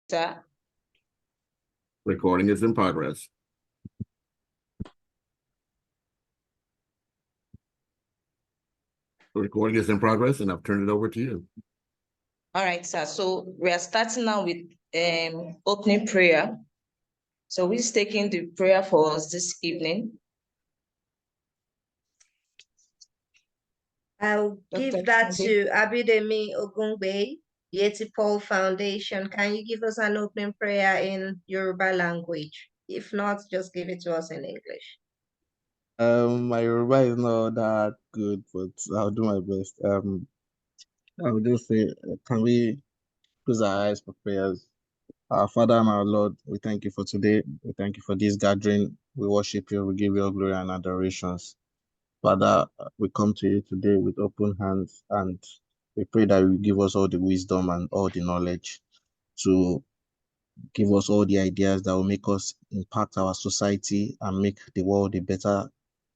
Sir. Recording is in progress. The recording is in progress, and I've turned it over to you. All right, sir. So we are starting now with opening prayer. So who's taking the prayer for us this evening? I'll give that to Abidemi Ogungbe, Yeti Paul Foundation. Can you give us an opening prayer in Yoruba language? If not, just give it to us in English. My Yoruba is not that good, but I'll do my best. I'll just say, can we close our eyes for prayers? Our Father and our Lord, we thank you for today. We thank you for this gathering. We worship you. We give you all glory and adorations. Father, we come to you today with open hands, and we pray that you give us all the wisdom and all the knowledge to give us all the ideas that will make us impact our society and make the world a better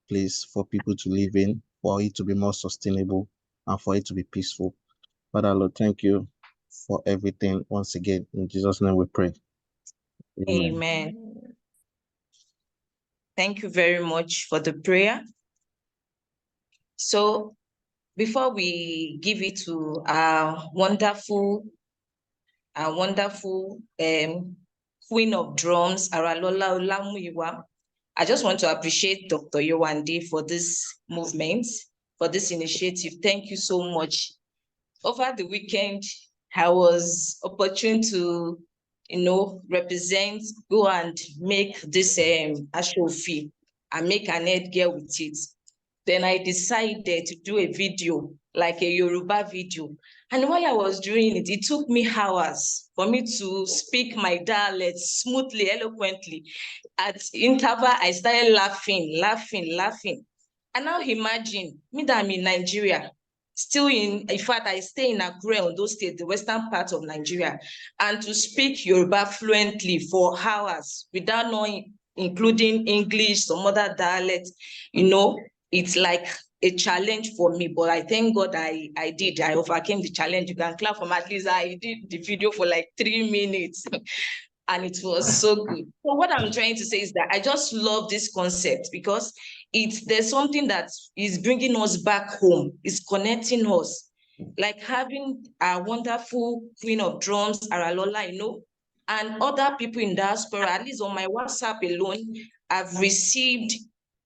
place for people to live in, for it to be more sustainable, and for it to be peaceful. Father, Lord, thank you for everything once again. In Jesus' name we pray. Amen. Amen. Thank you very much for the prayer. So before we give it to our wonderful Queen of Drums, Aralola Olamuyiwa, I just want to appreciate Dr. Yewande for this movement, for this initiative. Thank you so much. Over the weekend, I was opportune to, represent, go and make this ashofie and make an headgear with it. Then I decided to do a video, like a Yoruba video. And while I was doing it, it took me hours for me to speak my dialect smoothly, eloquently. At interval, I started laughing. And now imagine, me that I'm in Nigeria, still in fact, I stay in Aare, Ondo State, the western part of Nigeria, and to speak Yoruba fluently for hours without knowing, including English, some other dialect, it's like a challenge for me, but I thank God I overcame the challenge. You can clap for me. At least I did the video for like 3 minutes and it was so good. So what I'm trying to say is that I just love this concept because there's something that is bringing us back home, is connecting us, like having a wonderful Queen of Drums, Aralola, and other people in diaspora. At least on my WhatsApp alone, I've received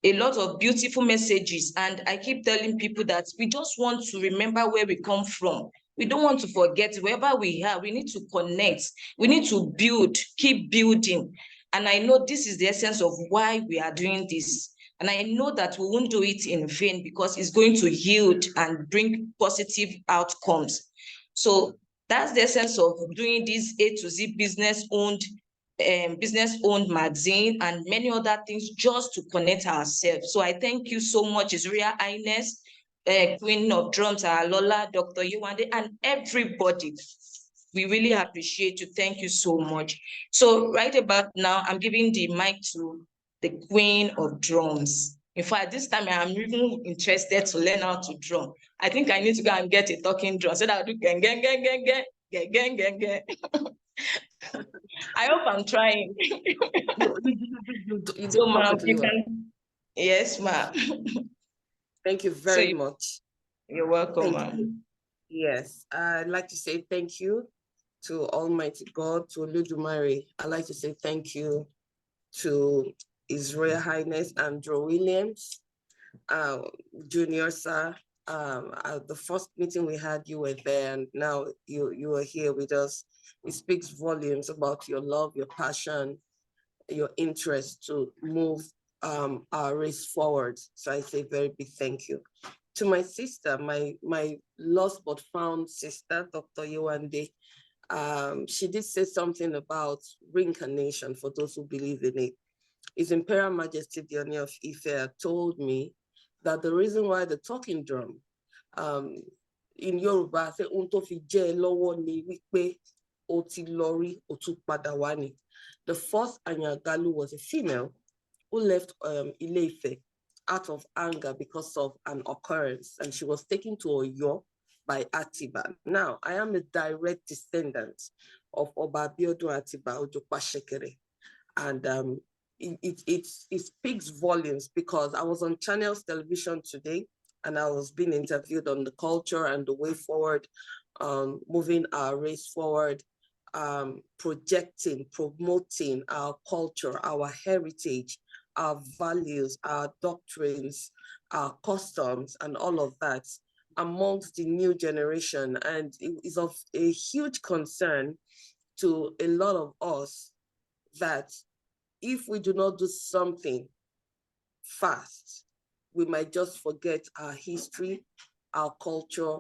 a lot of beautiful messages, and I keep telling people that we just want to remember where we come from. We don't want to forget wherever we are. We need to connect. We need to build, keep building. And I know this is the essence of why we are doing this. And I know that we won't do it in vain because it's going to yield and bring positive outcomes. So that's the essence of doing this A to Z business-owned magazine and many other things just to connect ourselves. So I thank you so much, His Royal Highness, Queen of Drums, Aralola, Dr. Yewande, and everybody. We really appreciate you. Thank you so much. So right about now, I'm giving the mic to the Queen of Drums. In fact, this time I'm even interested to learn how to drum. I think I need to go and get a talking drum so that I'll do gang. I hope I'm trying. So, ma'am, you can. Yes, ma'am. Thank you very much. You're welcome, ma'am. Yes, I'd like to say thank you to Almighty God, to Olodumare. I'd like to say thank you to His Royal Highness Andrew Williams Jr, sir. At the first meeting we had, you were there, and now you are here with us. It speaks volumes about your love, your passion, your interest to move our race forward. So I say very big thank you. To my sister, my lost but found sister, Dr. Yewande, she did say something about reincarnation for those who believe in it. His Imperial Majesty the Ooni of Ife told me that the reason why the talking drum in Yoruba say "Unto fi je lowo ni wípé o ti lori o tún padà wá ni." The first Anyagalu was a female who left Ile-Ife out of anger because of an occurrence, and she was taken to Oyo by Atiba. Now, I am a direct descendant of Oba Abiodun Atiba Ojokpa Shekere. And it speaks volumes, because I was on Channels Television today and I was being interviewed on the culture and the way forward, moving our race forward, projecting, promoting our culture, our heritage, our values, our doctrines, our customs, and all of that amongst the new generation. And it is of a huge concern to a lot of us that if we do not do something fast, we might just forget our history, our culture,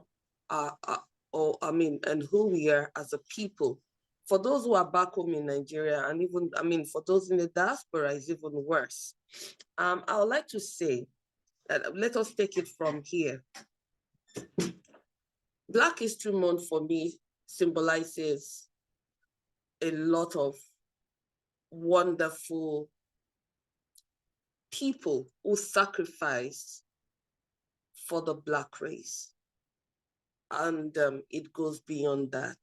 and who we are as a people. For those who are back home in Nigeria, and even, for those in the diaspora, it's even worse. I would like to say that let us take it from here. Black History Month for me symbolizes a lot of wonderful people who sacrificed for the Black race. And it goes beyond that.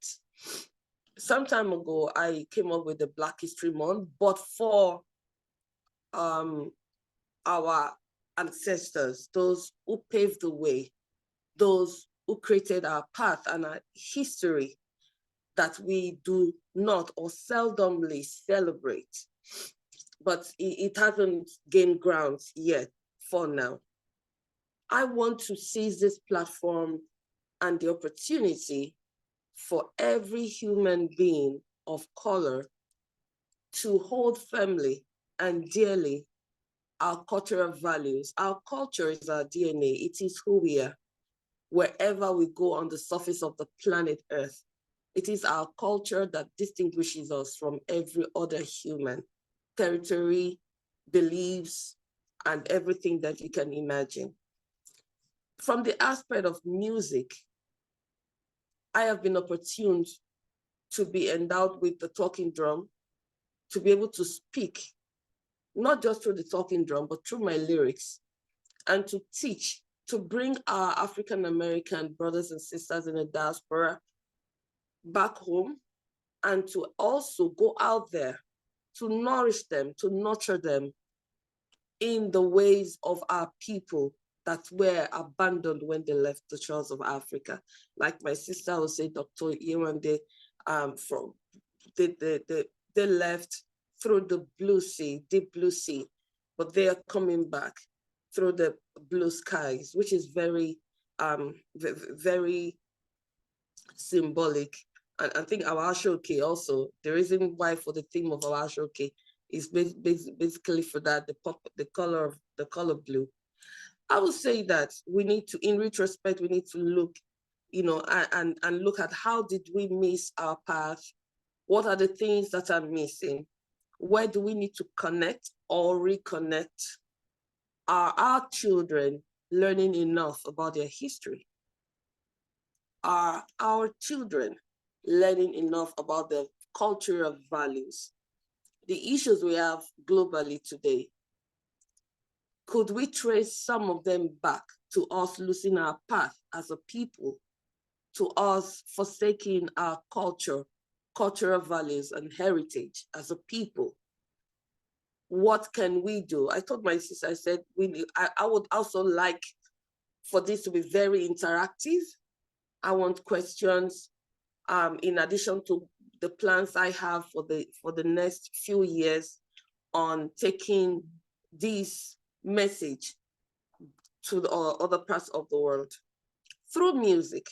Some time ago, I came up with the Black History Month, but for our ancestors, those who paved the way, those who created our path and our history that we do not or seldomly celebrate. But it hasn't gained grounds yet for now. I want to seize this platform and the opportunity for every human being of color to hold firmly and dearly our cultural values. Our culture is our DNA. It is who we are. Wherever we go on the surface of the planet Earth, it is our culture that distinguishes us from every other human. Territory, beliefs, and everything that you can imagine. From the aspect of music, I have been opportuned to be endowed with the talking drum, to be able to speak, not just through the talking drum, but through my lyrics, and to teach, to bring our African-American brothers and sisters in the diaspora back home, and to also go out there to nourish them, to nurture them in the ways of our people that were abandoned when they left the shores of Africa. Like my sister would say, Dr. Yewande, they left through the blue sea, deep blue sea, but they are coming back through the blue skies, which is very, very symbolic. And I think our HrH also, the reason why for the theme of our HrH is basically for that, the color blue. I would say that we need to, in retrospect, we need to look, and look at how did we miss our path? What are the things that are missing? Where do we need to connect or reconnect? Are our children learning enough about their history? Are our children learning enough about their cultural values? The issues we have globally today, could we trace some of them back to us losing our path as a people, to us forsaking our culture, cultural values and heritage as a people? What can we do? I told my sister, I said, I would also like for this to be very interactive. I want questions in addition to the plans I have for the next few years on taking this message to the other parts of the world through music,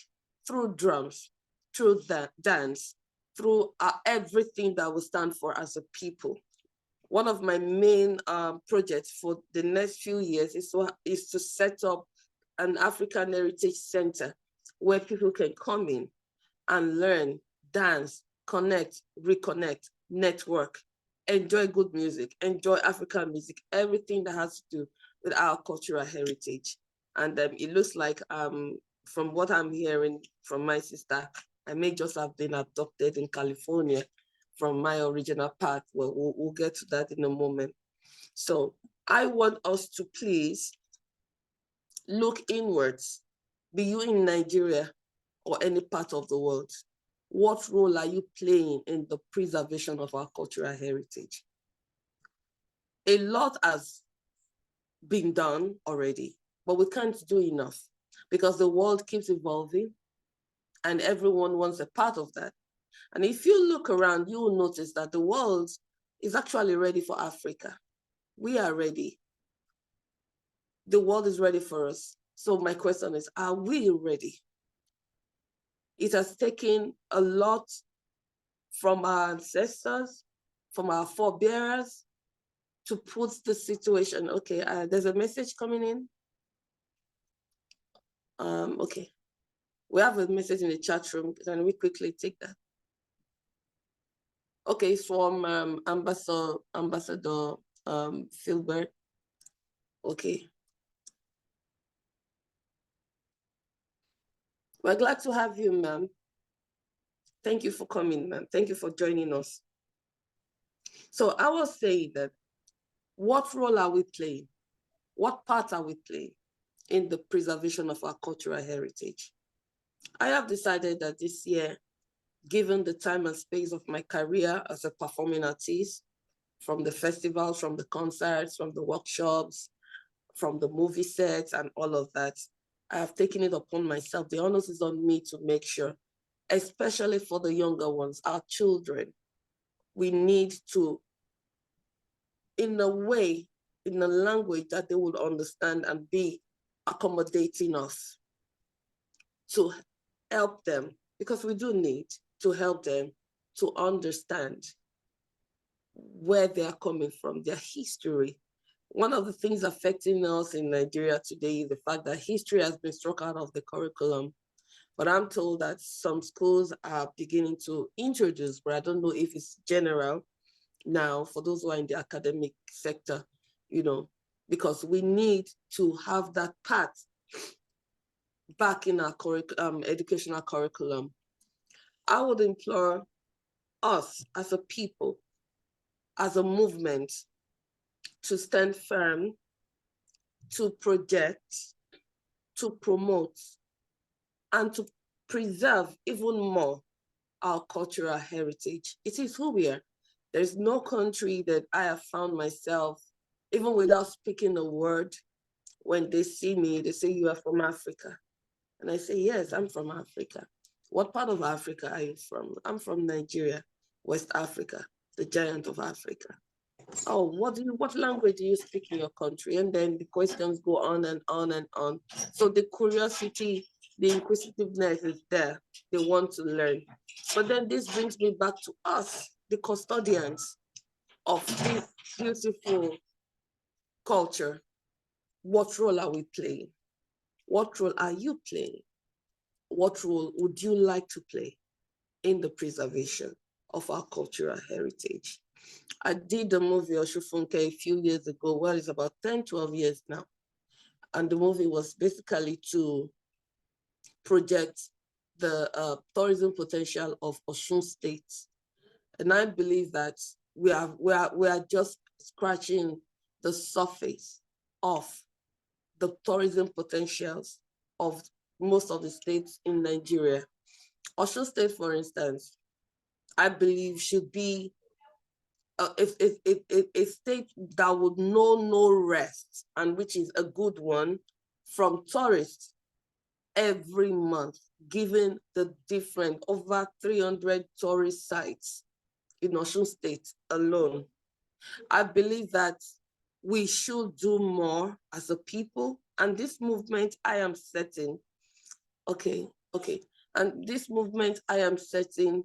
through drums, through dance, through everything that we stand for as a people. One of my main projects for the next few years is to set up an African Heritage Center where people can come in and learn, dance, connect, reconnect, network, enjoy good music, enjoy African music, everything that has to do with our cultural heritage. And it looks like, from what I'm hearing from my sister, I may just have been adopted in California from my original path. Well, we'll get to that in a moment. So I want us to please look inwards, be you in Nigeria or any part of the world. what role are you playing in the preservation of our cultural heritage? A lot has been done already, but we can't do enough because the world keeps evolving and everyone wants a part of that. And if you look around, you will notice that the world is actually ready for Africa. We are ready. The world is ready for us. So my question is, are we ready? It has taken a lot from our ancestors, from our forebearers, to put the situation. Okay, there's a message coming in. Okay, we have a message in the chat room. Can we quickly take that? Okay, it's from Ambassador Philbert. Okay. We're glad to have you, ma'am. Thank you for coming, ma'am. Thank you for joining us. So I was saying that, what role are we playing? What part are we playing in the preservation of our cultural heritage? I have decided that this year, given the time and space of my career as a performing artist, from the festivals, from the concerts, from the workshops, from the movie sets and all of that, I have taken it upon myself. The onus is on me to make sure, especially for the younger ones, our children, we need to, in a way, in a language that they would understand and be accommodating us, to help them, because we do need to help them to understand where they are coming from, their history. One of the things affecting us in Nigeria today is the fact that history has been struck out of the curriculum. But I'm told that some schools are beginning to introduce, but I don't know if it's general now for those who are in the academic sector, you know, because we need to have that part back in our educational curriculum. I would implore us as a people, as a movement, to stand firm, to project, to promote, and to preserve even more our cultural heritage. It is who we are. There's no country that I have found myself, even without speaking a word, when they see me, they say, "You are from Africa." And I say, "Yes, I'm from Africa." "What part of Africa are you from?" "I'm from Nigeria, West Africa, the giant of Africa." "Oh, what language do you speak in your country?" And then the questions go on and on and on. So the curiosity, the inquisitiveness is there. They want to learn. But then this brings me back to us, the custodians of this beautiful culture. What role are we playing? What role are you playing? What role would you like to play in the preservation of our cultural heritage? I did the movie Oshufunke a few years ago, well, it's about 10, 12 years now. And the movie was basically to project the tourism potential of Osun State. And I believe that we are just scratching the surface of the tourism potentials of most of the states in Nigeria. Osun State, for instance, I believe should be a state that would know no rest, and which is a good one, from tourists every month, given the different over 300 tourist sites in Osun State alone. I believe that we should do more as a people, and this movement I am setting, and this movement I am setting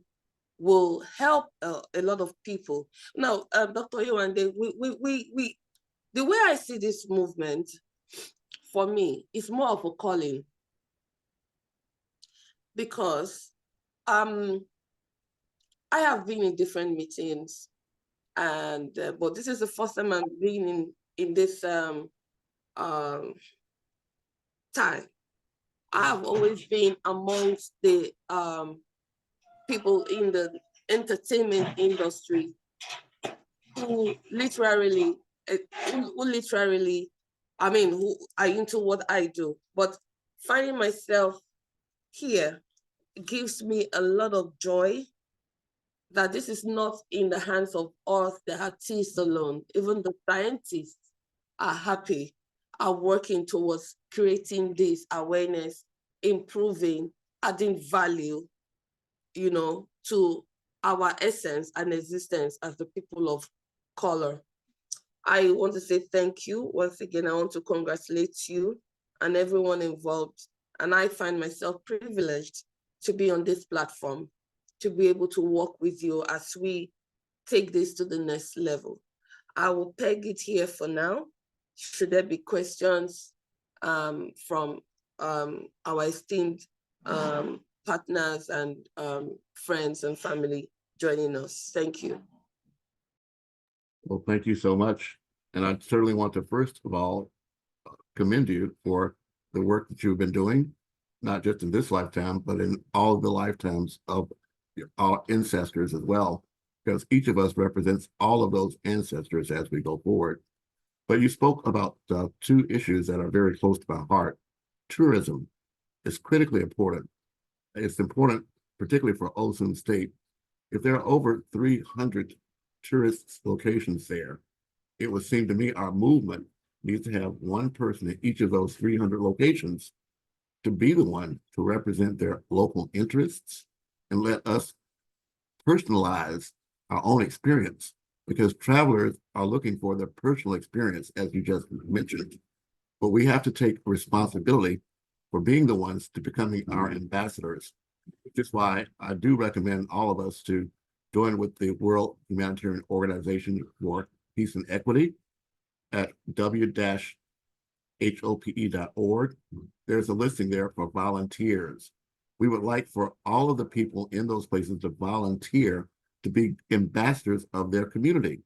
will help a lot of people. Now, Dr. Yewande, the way I see this movement, for me, it's more of a calling, because I have been in different meetings, and but this is the first time I'm being in this time. I have always been amongst the people in the entertainment industry who literally, who are into what I do, but finding myself here gives me a lot of joy that this is not in the hands of us, the artists alone. Even the scientists are happy, are working towards creating this awareness, improving, adding value, you know, to our essence and existence as the people of color. I want to say thank you. Once again, I want to congratulate you and everyone involved. And I find myself privileged to be on this platform, to be able to work with you as we take this to the next level. I will peg it here for now. Should there be questions from our esteemed partners and friends and family joining us? Thank you. Well, thank you so much. And I certainly want to, first of all, commend you for the work that you've been doing, not just in this lifetime, but in all of the lifetimes of our ancestors as well, because each of us represents all of those ancestors as we go forward. But you spoke about two issues that are very close to my heart. Tourism is critically important. It's important, particularly for Osun State. If there are over 300 tourist locations there, it would seem to me our movement needs to have one person in each of those 300 locations to be the one to represent their local interests and let us personalize our own experience, because travelers are looking for their personal experience, as you just mentioned. But we have to take responsibility for being the ones to becoming our ambassadors, which is why I do recommend all of us to join with the World Humanitarian Organization for Peace and Equity at w-hope.org. There's a listing there for volunteers. We would like for all of the people in those places to volunteer to be ambassadors of their community.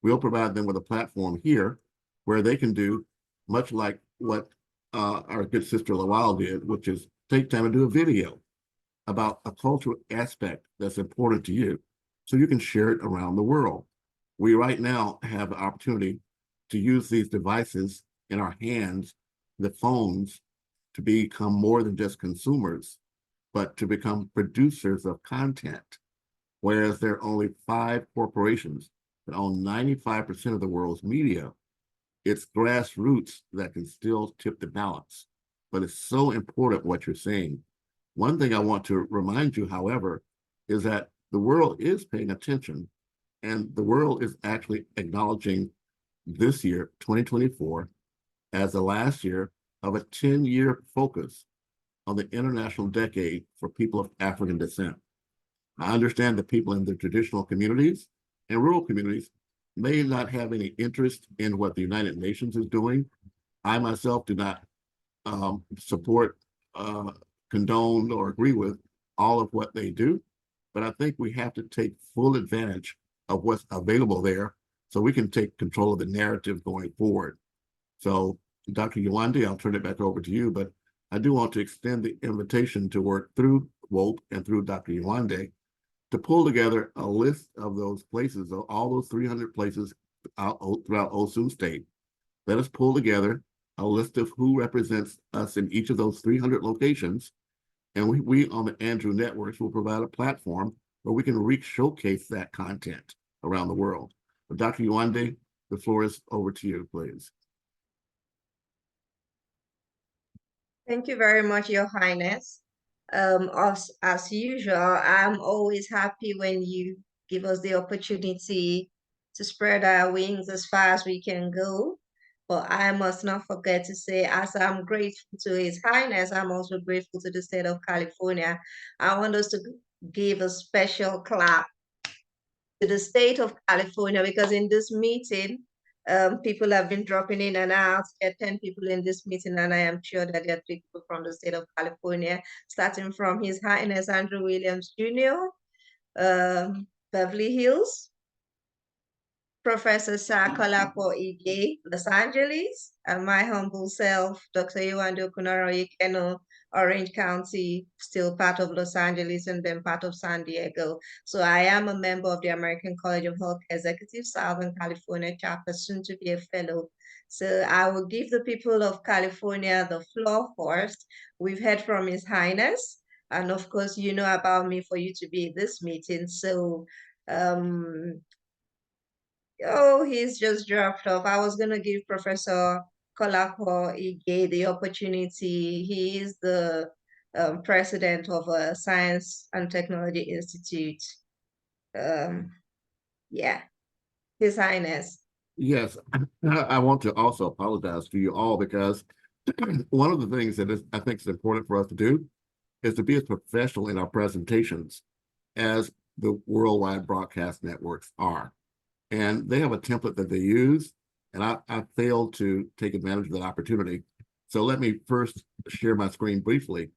We'll provide them with a platform here where they can do much like what our good sister Lawal did, which is take time and do a video about a cultural aspect that's important to you, so you can share it around the world. We right now have the opportunity to use these devices in our hands, the phones, to become more than just consumers, but to become producers of content. Whereas there are only 5 corporations that own 95% of the world's media, it's grassroots that can still tip the balance. But it's so important what you're saying. One thing I want to remind you, however, is that the world is paying attention, and the world is actually acknowledging this year, 2024, as the last year of a 10-year focus on the International Decade for People of African Descent. I understand that people in the traditional communities and rural communities may not have any interest in what the United Nations is doing. I myself do not support, condone, or agree with all of what they do, but I think we have to take full advantage of what's available there so we can take control of the narrative going forward. So, Dr. Yewande, I'll turn it back over to you, but I do want to extend the invitation to work through WOPE and through Dr. Yewande to pull together a list of those places, of all those 300 places throughout Osun State. Let us pull together a list of who represents us in each of those 300 locations, and we on the Andrew Networks will provide a platform where we can showcase that content around the world. But Dr. Yewande, the floor is over to you, please. Thank you very much, Your Highness. As usual, I'm always happy when you give us the opportunity to spread our wings as far as we can go. But I must not forget to say, as I'm grateful to His Highness, I'm also grateful to the state of California. I want us to give a special clap to the state of California, because in this meeting, people have been dropping in and out. There are 10 people in this meeting, and I am sure that there are 3 people from the state of California, starting from His Highness Andrew Williams Jr., Beverly Hills, Professor Sir Kolapo Ige, Los Angeles, and my humble self, Dr. Yewande Okunoren-Oyekenu, Orange County, still part of Los Angeles and then part of San Diego. So I am a member of the American College of Health Executives, Southern California chapter, soon to be a fellow. So I will give the people of California the floor first. We've heard from His Highness. And of course, you know about me for you to be at this meeting. So, oh, he's just dropped off. I was going to give Professor Kolapo Ige the opportunity. He is the president of a Science and Technology Institute. Yeah, His Highness. Yes, I want to also apologize to you all because one of the things that I think is important for us to do is to be as professional in our presentations as the worldwide broadcast networks are. And they have a template that they use, and I failed to take advantage of that opportunity. So let me first share my screen briefly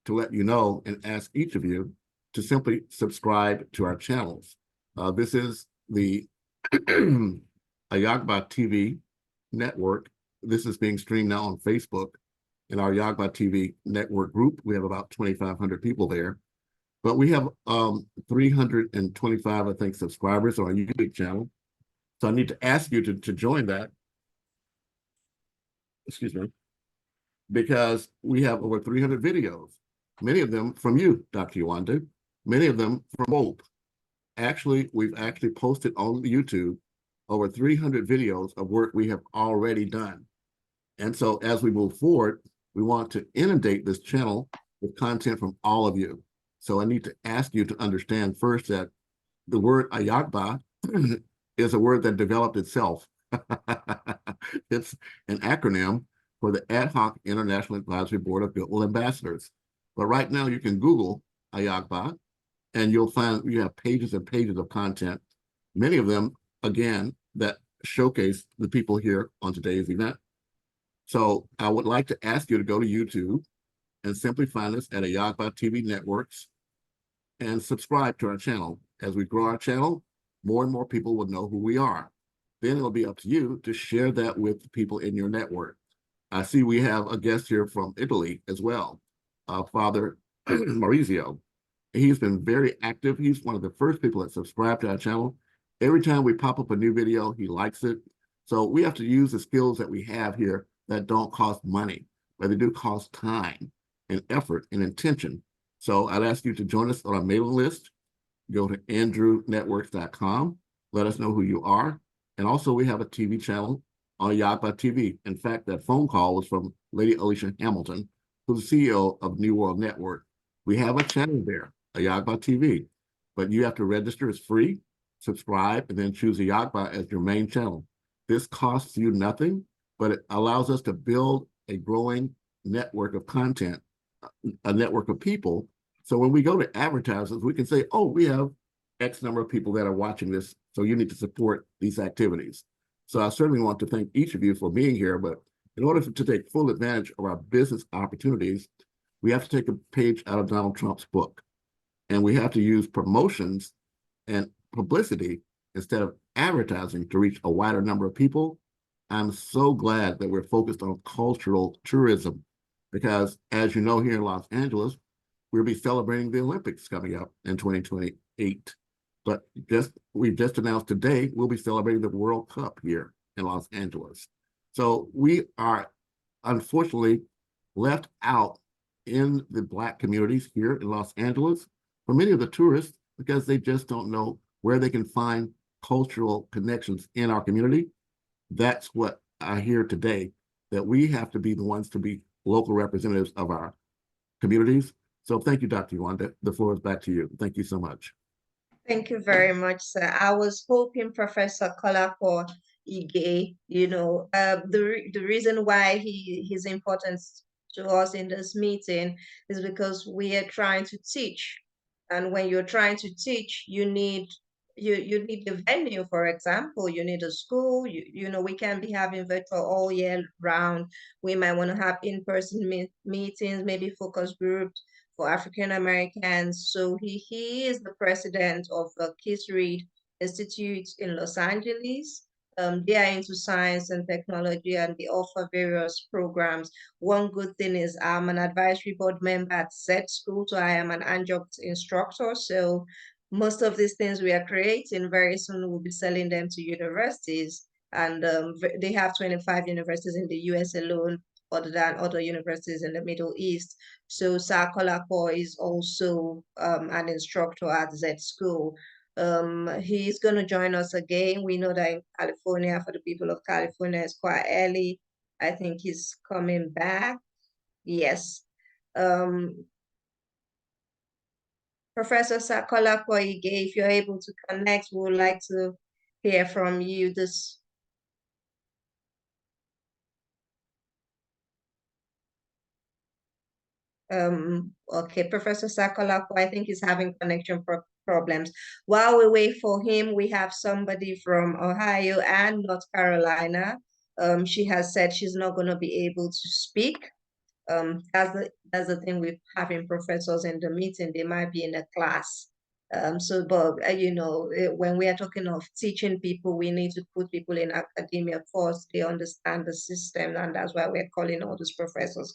to let you know and ask each of you to simply subscribe to our channels. This is the AHIABGA-TV network. This is being streamed now on Facebook. In our AHIABGA-TV network group, we have about 2,500 people there. But we have 325, I think, subscribers on our YouTube channel. So I need to ask you to join that. Excuse me. Because we have over 300 videos, many of them from you, Dr. Yewande, many of them from both. Actually, we've actually posted on YouTube over 300 videos of work we have already done. And so as we move forward, we want to inundate this channel with content from all of you. So I need to ask you to understand first that the word AHIABGA is a word that developed itself. It's an acronym for the Ad Hoc International Advisory Board of Goodwill Ambassadors. But right now you can Google AHIABGA and you'll find you have pages and pages of content, many of them, again, that showcase the people here on today's event. So I would like to ask you to go to YouTube and simply find us at AHIABGA-TV Networks and subscribe to our channel. As we grow our channel, more and more people will know who we are. Then it'll be up to you to share that with the people in your network. I see we have a guest here from Italy as well, Father Maurizio. He's been very active. He's one of the first people that subscribe to our channel. Every time we pop up a new video, he likes it. So we have to use the skills that we have here that don't cost money, but they do cost time and effort and intention. So I'd ask you to join us on our mailing list. Go to andrewnetworks.com. Let us know who you are. And also we have a TV channel on AHIABGA-TV. In fact, that phone call was from Lady Alicia Hamilton, who's the CEO of New World Network. We have a channel there, AHIABGA-TV, but you have to register. It's free, subscribe, and then choose AHIABGA as your main channel. This costs you nothing, but it allows us to build a growing network of content, a network of people. So when we go to advertisers, we can say, oh, we have X number of people that are watching this, so you need to support these activities. So I certainly want to thank each of you for being here, but in order to take full advantage of our business opportunities, we have to take a page out of Donald Trump's book, and we have to use promotions and publicity instead of advertising to reach a wider number of people. I'm so glad that we're focused on cultural tourism because, as you know, here in Los Angeles, we'll be celebrating the Olympics coming up in 2028. But we've just announced today, we'll be celebrating the World Cup here in Los Angeles. So we are unfortunately left out in the Black communities here in Los Angeles for many of the tourists because they just don't know where they can find cultural connections in our community. That's what I hear today, that we have to be the ones to be local representatives of our communities. So thank you, Dr. Yewande. The floor is back to you. Thank you so much. Thank you very much, sir. I was hoping Professor Kolapo Ige, the reason why his importance to us in this meeting is because we are trying to teach. And when you're trying to teach, you need a venue, for example. You need a school. We can be having virtual all year round. We might want to have in-person meetings, maybe focus groups for African Americans. So he is the president of the KISREAD Institute in Los Angeles. They are into science and technology, and they offer various programs. One good thing is I'm an advisory board member at SET School, so I am an adjunct instructor. So most of these things we are creating very soon, we'll be selling them to universities. And they have 25 universities in the US alone other than other universities in the Middle East. So Sir Kolapo is also an instructor at Z School. He's going to join us again. We know that in California, for the people of California, it's quite early. I think he's coming back. Yes. Professor Sir Kolapo Ige, if you're able to connect, we would like to hear from you this. Okay, Professor Sir Kolapo, I think he's having connection problems. While we wait for him, we have somebody from Ohio and North Carolina. She has said she's not going to be able to speak. That's the thing with having professors in the meeting. They might be in a class. But you know, when we are talking of teaching people, we need to put people in academia first. They understand the system, and that's why we're calling all these professors.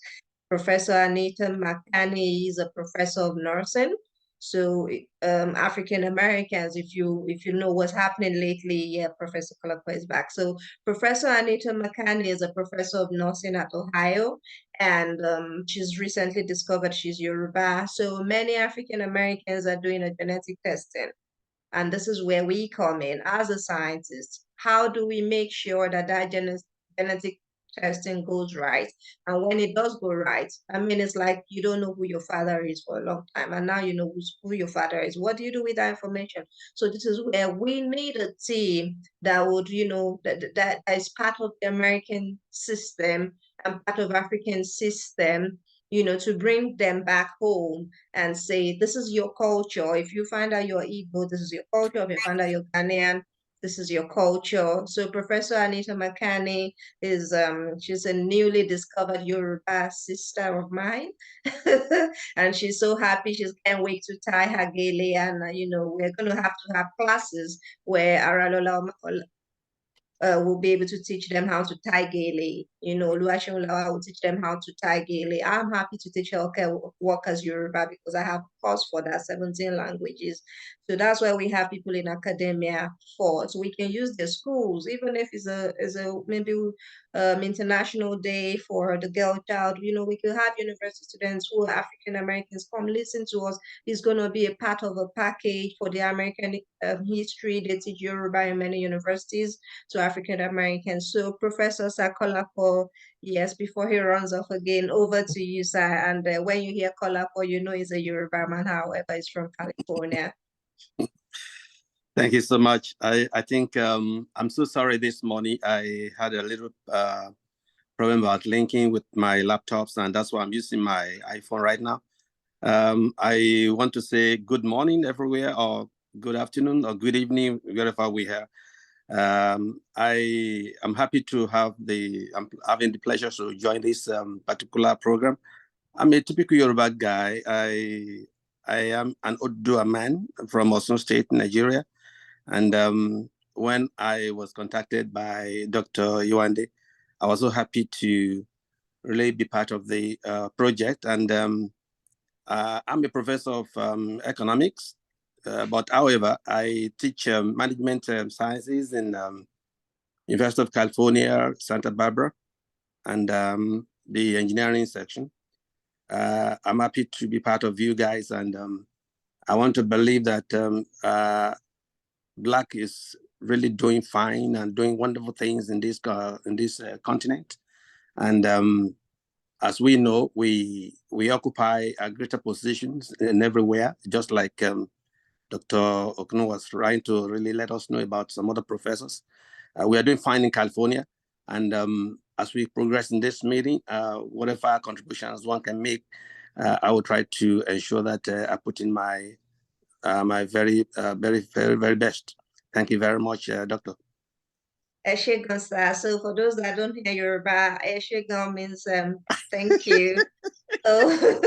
Professor Anita McCanney is a professor of nursing. So African Americans, if you know what's happening lately, yeah, Professor Kolapo is back. So Professor Anita McCanney is a professor of nursing at Ohio, and she's recently discovered she's Yoruba. So many African Americans are doing a genetic testing. And this is where we come in as a scientist. How do we make sure that that genetic testing goes right? And when it does go right, I mean, it's like you don't know who your father is for a long time, and now you know who your father is. What do you do with that information? So this is where we need a team that would, you know, that is part of the American system and part of African system, you know, to bring them back home and say, this is your culture. If you find out you're Igbo, this is your culture. If you find out you're Ghanaian, this is your culture. So Professor Anita McCanney is, she's a newly discovered Yoruba sister of mine. And she's so happy. She can't wait to tie her gele. And, you know, we're going to have classes where Aralola will be able to teach them how to tie gele. You know, Oluwaseunlawa will teach them how to tie gele. I'm happy to teach healthcare workers Yoruba because I have a course for that, 17 languages. So that's why we have people in academia for. So we can use the schools, even if it's a maybe international day for the girl child. You know, we could have university students who are African Americans come listen to us. It's going to be a part of a package for the American history. They teach Yoruba in many universities to African Americans. So Professor Sir Kolapo, yes, before he runs off again, over to you, sir. And when you hear Kolapo, you know he's a Yoruba man, however, he's from California. Thank you so much. I think I'm so sorry this morning. I had a little problem about linking with my laptops, and that's why I'm using my iPhone right now. I want to say good morning everywhere, or good afternoon, or good evening, wherever we are. I am happy to have I'm having the pleasure to join this particular program. I'm a typical Yoruba guy. I am an Odua man from Osun State, Nigeria. And when I was contacted by Dr. Yewande, I was so happy to really be part of the project. And I'm a professor of economics, but however, I teach management sciences in University of California, Santa Barbara, and the engineering section. I'm happy to be part of you guys, and I want to believe that Black is really doing fine and doing wonderful things in this continent. And as we know, we occupy greater positions in everywhere, just like Dr. Okunoren was trying to really let us know about some other professors. We are doing fine in California. And as we progress in this meeting, whatever contributions one can make, I will try to ensure that I put in my very best. Thank you very much, Doctor. Eshegon, sir. So for those that don't hear Yoruba, Eshegon means thank you. So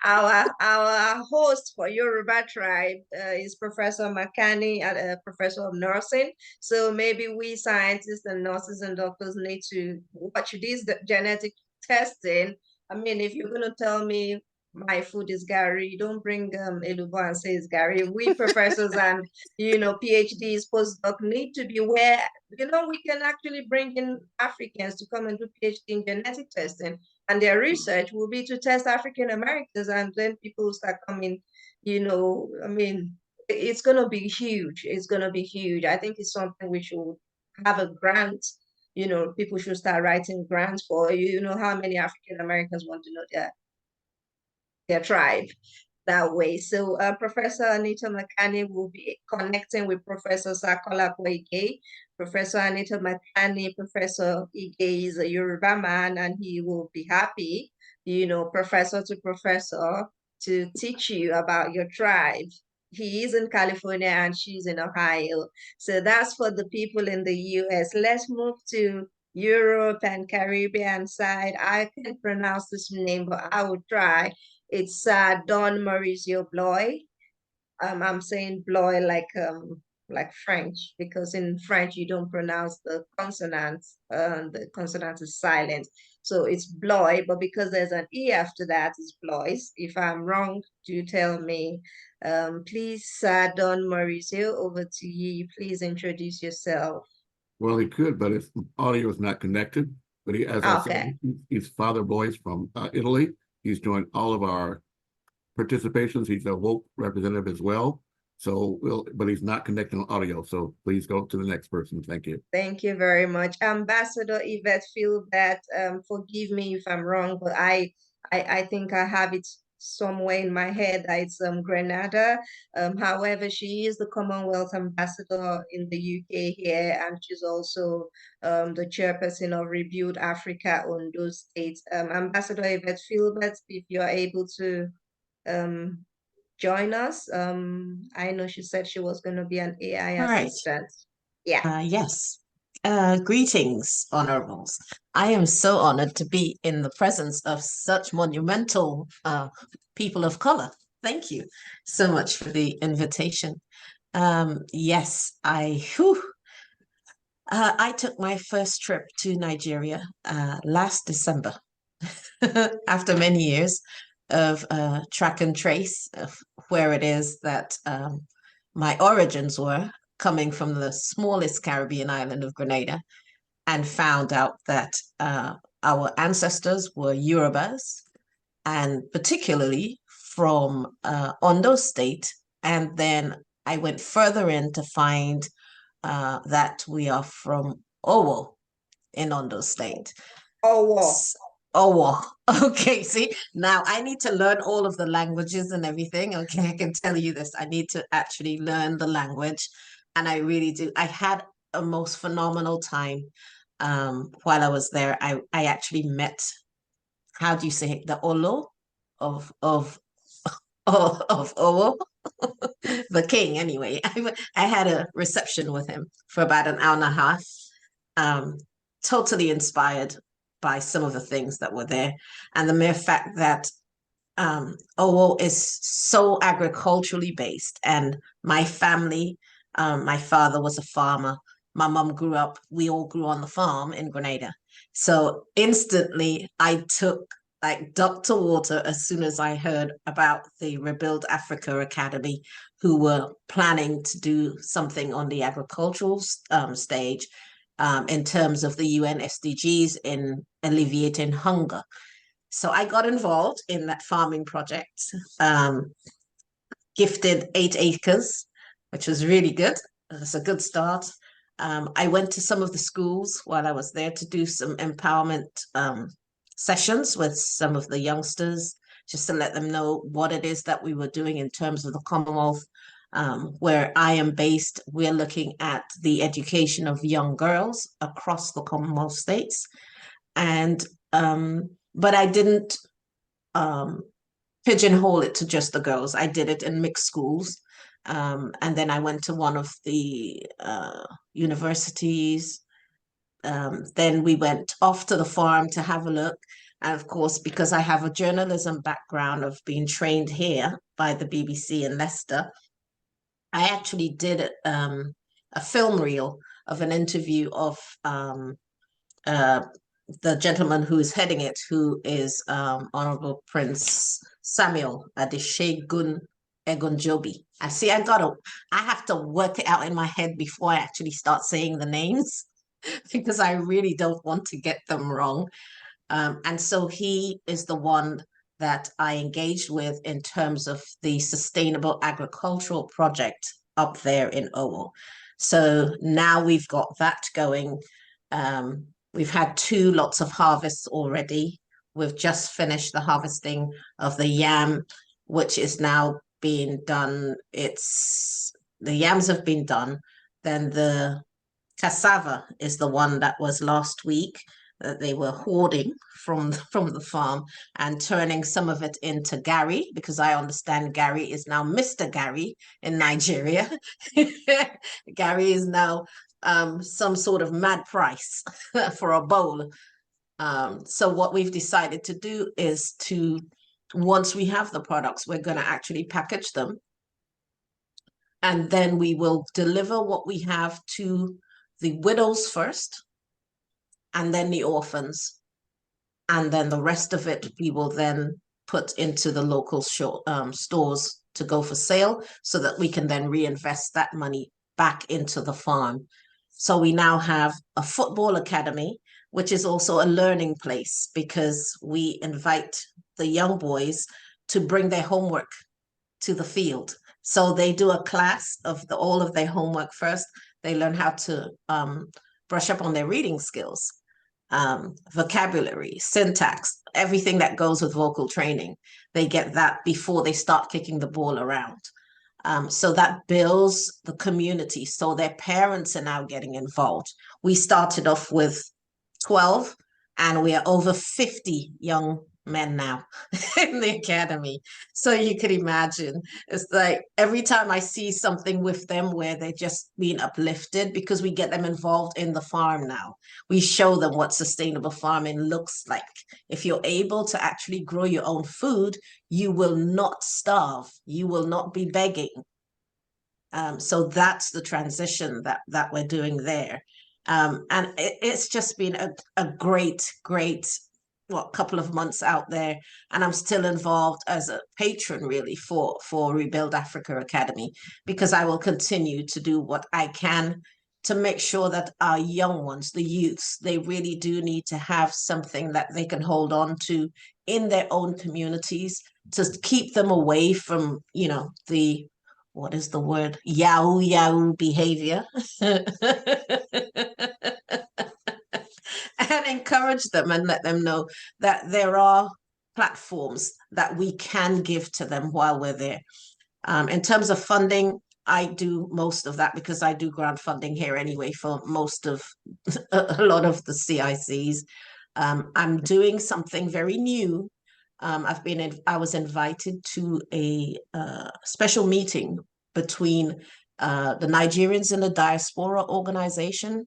our host for Yoruba tribe is Professor McCanney, a professor of nursing. So maybe we scientists and nurses and doctors need to watch this genetic testing. I mean, if you're going to tell me my food is Gary. Don't bring Elubo and say it's Gary. We professors and, PhDs, postdoc need to be where, we can actually bring in Africans to come and do PhD in genetic testing. And their research will be to test African Americans, and then people start coming, it's going to be huge. It's going to be huge. I think it's something we should have a grant. People should start writing grants for. How many African Americans want to know their tribe that way. So Professor Anita Makani will be connecting with Professor Sir Kolapo Ige. Professor Anita Makani, Professor Ige is a Yoruba man, and he will be happy, professor to professor, to teach you about your tribe. He is in California and she's in Ohio. So that's for the people in the US. Let's move to Europe and Caribbean side. I can't pronounce this name, but I will try. It's Don Mauricio Bloy. I'm saying Bloy like French, because in French you don't pronounce the consonants. The consonant is silent. So it's Bloy, but because there's an E after that, it's Blois. If I'm wrong, do tell me. Please, Don Mauricio, over to you. Please introduce yourself. Well, he could, but his audio is not connected. But as I said, he's Father Blois from Italy. He's joined all of our participations. He's a woke representative as well. So but he's not connected on audio. So please go to the next person. Thank you. Thank you very much. Ambassador Yvette Philbert, forgive me if I'm wrong, but I think I have it somewhere in my head that it's Grenada. However, she is the Commonwealth Ambassador in the UK here, and she's also the chairperson of Rebuild Africa on those states. Ambassador Yvette Philbert, if you're able to join us. I know she said she was going to be an AI assistant. Yeah. Yes. Greetings, honorables. I am so honored to be in the presence of such monumental people of color. Thank you so much for the invitation. Yes, I took my first trip to Nigeria last December after many years of track and trace of where it is that my origins were, coming from the smallest Caribbean island of Grenada, and found out that our ancestors were Yorubas, and particularly from Ondo State. And then I went further in to find that we are from Owo in Ondo State. Owo. Okay, see, now I need to learn all of the languages and everything. Okay, I can tell you this. I need to actually learn the language. And I really do. I had a most phenomenal time while I was there. I actually met, how do you say it, the Olo of Owo, the king. Anyway, I had a reception with him for about an hour and a half. Totally inspired by some of the things that were there, and the mere fact that Owo is so agriculturally based, and my family. My father was a farmer. My mom we all grew on the farm in Grenada. So instantly I took like duck to water as soon as I heard about the Rebuild Africa Academy, who were planning to do something on the agricultural stage in terms of the UN SDGs in alleviating hunger. So I got involved in that farming project, gifted 8 acres, which was really good. It's a good start. I went to some of the schools while I was there to do some empowerment sessions with some of the youngsters, just to let them know what it is that we were doing in terms of the Commonwealth. Where I am based, we're looking at the education of young girls across the Commonwealth states. And but I didn't pigeonhole it to just the girls. I did it in mixed schools. And then I went to one of the universities. Then we went off to the farm to have a look. And of course, because I have a journalism background of being trained here by the BBC in Leicester, I actually did a film reel of an interview of the gentleman who is heading it, who is Honorable Prince Samuel Adeshegun Egunjobi. I see, I have to work it out in my head before I actually start saying the names because I really don't want to get them wrong. And so he is the one that I engaged with in terms of the sustainable agricultural project up there in Owo. So now we've got that going. We've had 2 lots of harvests already. We've just finished the harvesting of the yam, which is now being done. The yams have been done. Then the cassava is the one that was last week that they were hoarding from the farm and turning some of it into Gary, because I understand Gary is now Mr. Gary in Nigeria. Gary is now some sort of mad price for a bowl. So what we've decided to do is to, once we have the products, we're going to actually package them. And then we will deliver what we have to the widows first, and then the orphans. And then the rest of it, we will then put into the local stores to go for sale so that we can then reinvest that money back into the farm. So we now have a football academy, which is also a learning place because we invite the young boys to bring their homework to the field. So they do a class of all of their homework first. They learn how to brush up on their reading skills, vocabulary, syntax, everything that goes with vocal training. They get that before they start kicking the ball around. So that builds the community. So their parents are now getting involved. We started off with 12 and we are over 50 young men now in the academy. So you could imagine, it's like every time I see something with them where they're just being uplifted, because we get them involved in the farm now. We show them what sustainable farming looks like. If you're able to actually grow your own food, you will not starve. You will not be begging. So that's the transition that we're doing there. And it's just been a great couple of months out there, and I'm still involved as a patron really for Rebuild Africa Academy, because I will continue to do what I can to make sure that our young ones, the youths, they really do need to have something that they can hold on to in their own communities to keep them away from, you know, the, what is the word, yahoo behavior. And encourage them and let them know that there are platforms that we can give to them while we're there. In terms of funding, I do most of that because I do grant funding here anyway for most of a lot of the CICs. I'm doing something very new. I was invited to a special meeting between the Nigerians in the Diaspora organization.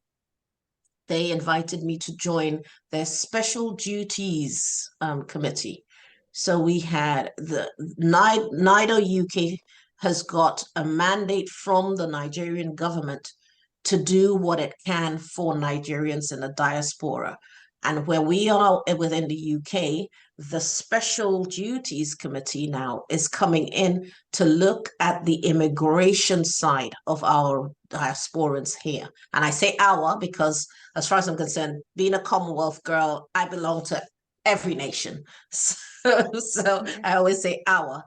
They invited me to join their special duties committee. So we had the NIDO UK has got a mandate from the Nigerian government to do what it can for Nigerians in the diaspora. And where we are within the UK, the Special Duties Committee now is coming in to look at the immigration side of our diasporans here. And I say our because, as far as I'm concerned, being a Commonwealth girl, I belong to every nation. So I always say our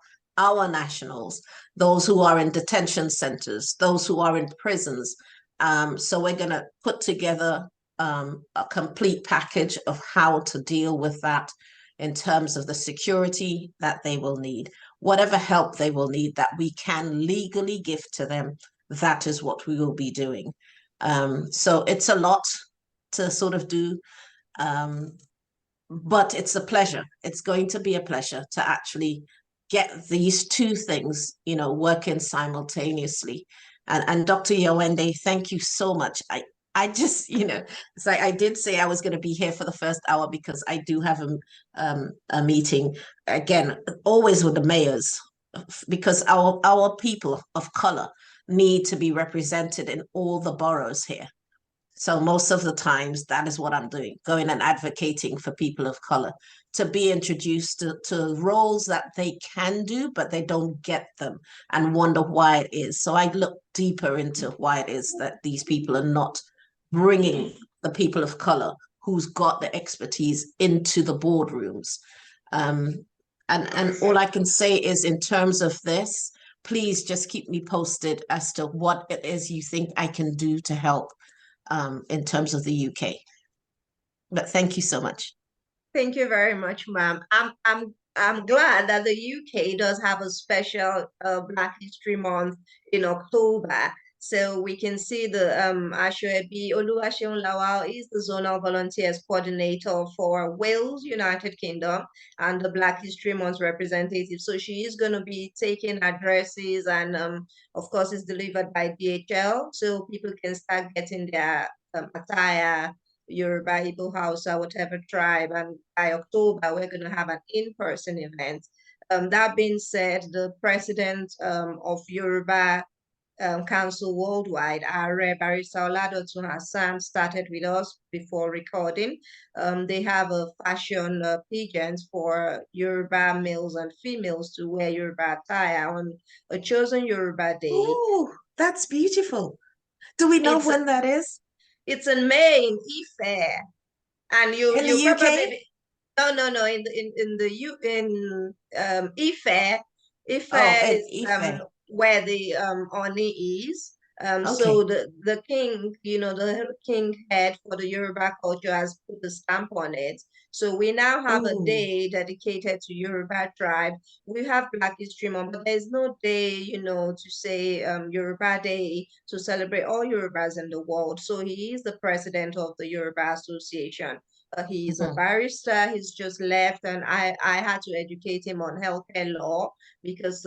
nationals, those who are in detention centers, those who are in prisons. So we're going to put together a complete package of how to deal with that in terms of the security that they will need, whatever help they will need that we can legally give to them. That is what we will be doing. So it's a lot to sort of do, but it's a pleasure. It's going to be a pleasure to actually get these two things, you know, working simultaneously. And Dr. Yewande, thank you so much. I just, you know, it's like I did say I was going to be here for the first hour because I do have a meeting, again, always with the mayors, because our people of color need to be represented in all the boroughs here. So most of the times, that is what I'm doing, going and advocating for people of color to be introduced to roles that they can do, but they don't get them and wonder why it is. So I look deeper into why it is that these people are not bringing the people of color who's got the expertise into the boardrooms. And all I can say is, in terms of this, please just keep me posted as to what it is you think I can do to help in terms of the UK. But thank you so much. Thank you very much, ma'am. I'm glad that the UK does have a special Black History Month in October. So we can see the Ashoebi Oluwaseun is the Zonal Volunteers Coordinator for Wales, United Kingdom, and the Black History Month representative. So she is going to be taking addresses, and of course it's delivered by DHL, so people can start getting their attire, Yoruba, Igbo, Hausa, whatever tribe, and by October we're going to have an in-person event. That being said, the president of Yoruba Council Worldwide, Aare, Barrister Oladotun Hassan, started with us before recording. They have a fashion pageant for Yoruba males and females to wear Yoruba attire on a chosen Yoruba day. Oh, that's beautiful. Do we know when that is? It's in May in Ife, and you UK? probably no in Ife. Ife is Ife. where the Oni is. So the king, the king head for the Yoruba culture has put the stamp on it. So we now have a day dedicated to Yoruba tribe. We have Black History Month, but there's no day, to say Yoruba Day to celebrate all Yorubas in the world. So he is the president of the Yoruba Association. He's a barrister. He's just left, and I had to educate him on healthcare law, because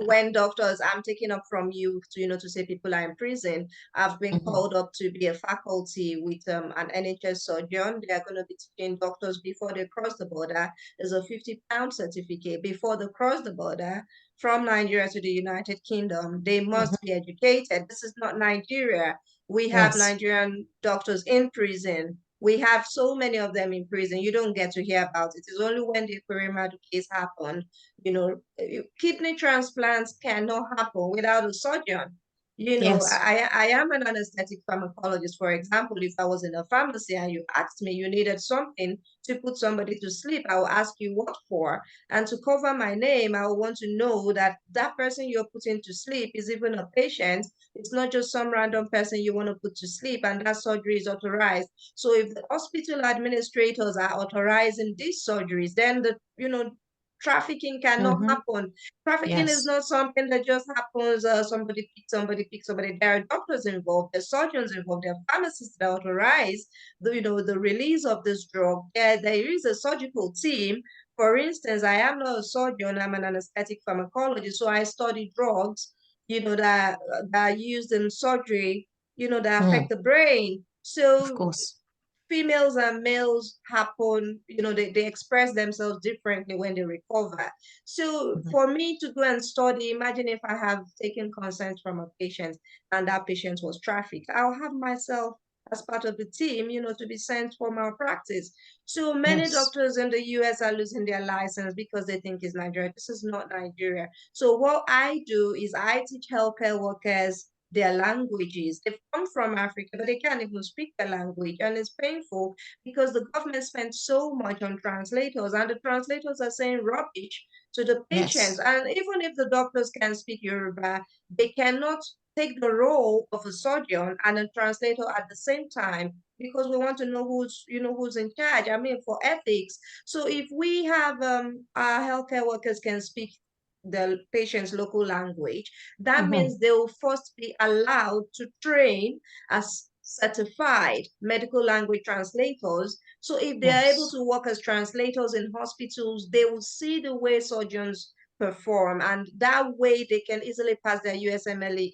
when doctors, I'm taking up from you to say people are in prison. I've been called up to be a faculty with an NHS surgeon. They are going to be teaching doctors before they cross the border. There's a £50 certificate before they cross the border from Nigeria to the United Kingdom. They must be educated. This is not Nigeria. We have Nigerian doctors in prison. We have so many of them in prison. You don't get to hear about it. It's only when the Ekweremadu case happened. Kidney transplants cannot happen without a surgeon. I am an anesthetic pharmacologist. For example, if I was in a pharmacy and you asked me you needed something to put somebody to sleep, I will ask you what for. And to cover my name, I will want to know that that person you're putting to sleep is even a patient. It's not just some random person you want to put to sleep, and that surgery is authorized. So if the hospital administrators are authorizing these surgeries, then trafficking cannot happen. Trafficking is not something that just happens. Somebody picks somebody. There are doctors involved, there are surgeons involved, there are pharmacists that authorize the release of this drug. There is a surgical team. For instance, I am not a surgeon, I'm an anesthetic pharmacologist, so I study drugs, that are used in surgery, that affect the brain. So of course, females and males happen, they express themselves differently when they recover. So for me to go and study, imagine if I have taken consent from a patient and that patient was trafficked, I'll have myself as part of the team, to be sent for malpractice. So many doctors in the US are losing their license because they think it's Nigeria. This is not Nigeria. So what I do is I teach healthcare workers their languages. They've come from Africa, but they can't even speak the language. And it's painful because the government spends so much on translators, and the translators are saying rubbish to the patients. And even if the doctors can speak Yoruba, they cannot take the role of a surgeon and a translator at the same time, because we want to know who's in charge. I mean, for ethics. So if we have our healthcare workers can speak the patient's local language, that means they will first be allowed to train as certified medical language translators. So if they are able to work as translators in hospitals, they will see the way surgeons perform, and that way they can easily pass their USMLE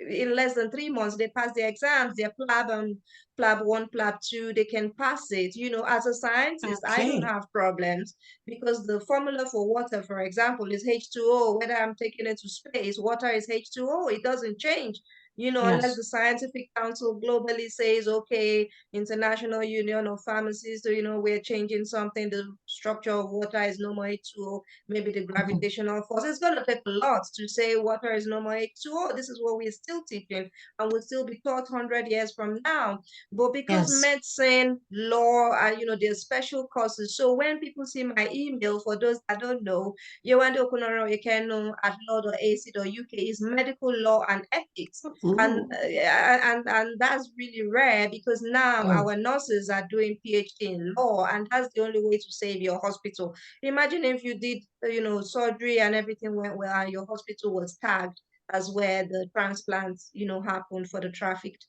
in less than 3 months. They pass their exams, their PLAB 1, PLAB 2, they can pass it. As a scientist, I don't have problems, because the formula for water, for example, is H2O. Whether I'm taking it to space, water is H2O. It doesn't change. You know, Yes. unless the Scientific Council globally says, okay, International Union of Pharmacists, so, you know, we're changing something, the structure of water is no more H2O, maybe the gravitational force. It's going to take a lot to say water is no more H2O. This is what we're still teaching and will still be taught 100 years from now. But because Yes. medicine, law, and, you know, there's special courses. So when people see my email, for those that don't know, Yewande Okunoren-Oyekenu at law.ac.uk is medical law and ethics. And, and that's really rare because now our nurses are doing PhD in law, and that's the only way to save your hospital. Imagine if you did, you know, surgery and everything went well and your hospital was tagged as where the transplants, you know, happened for the trafficked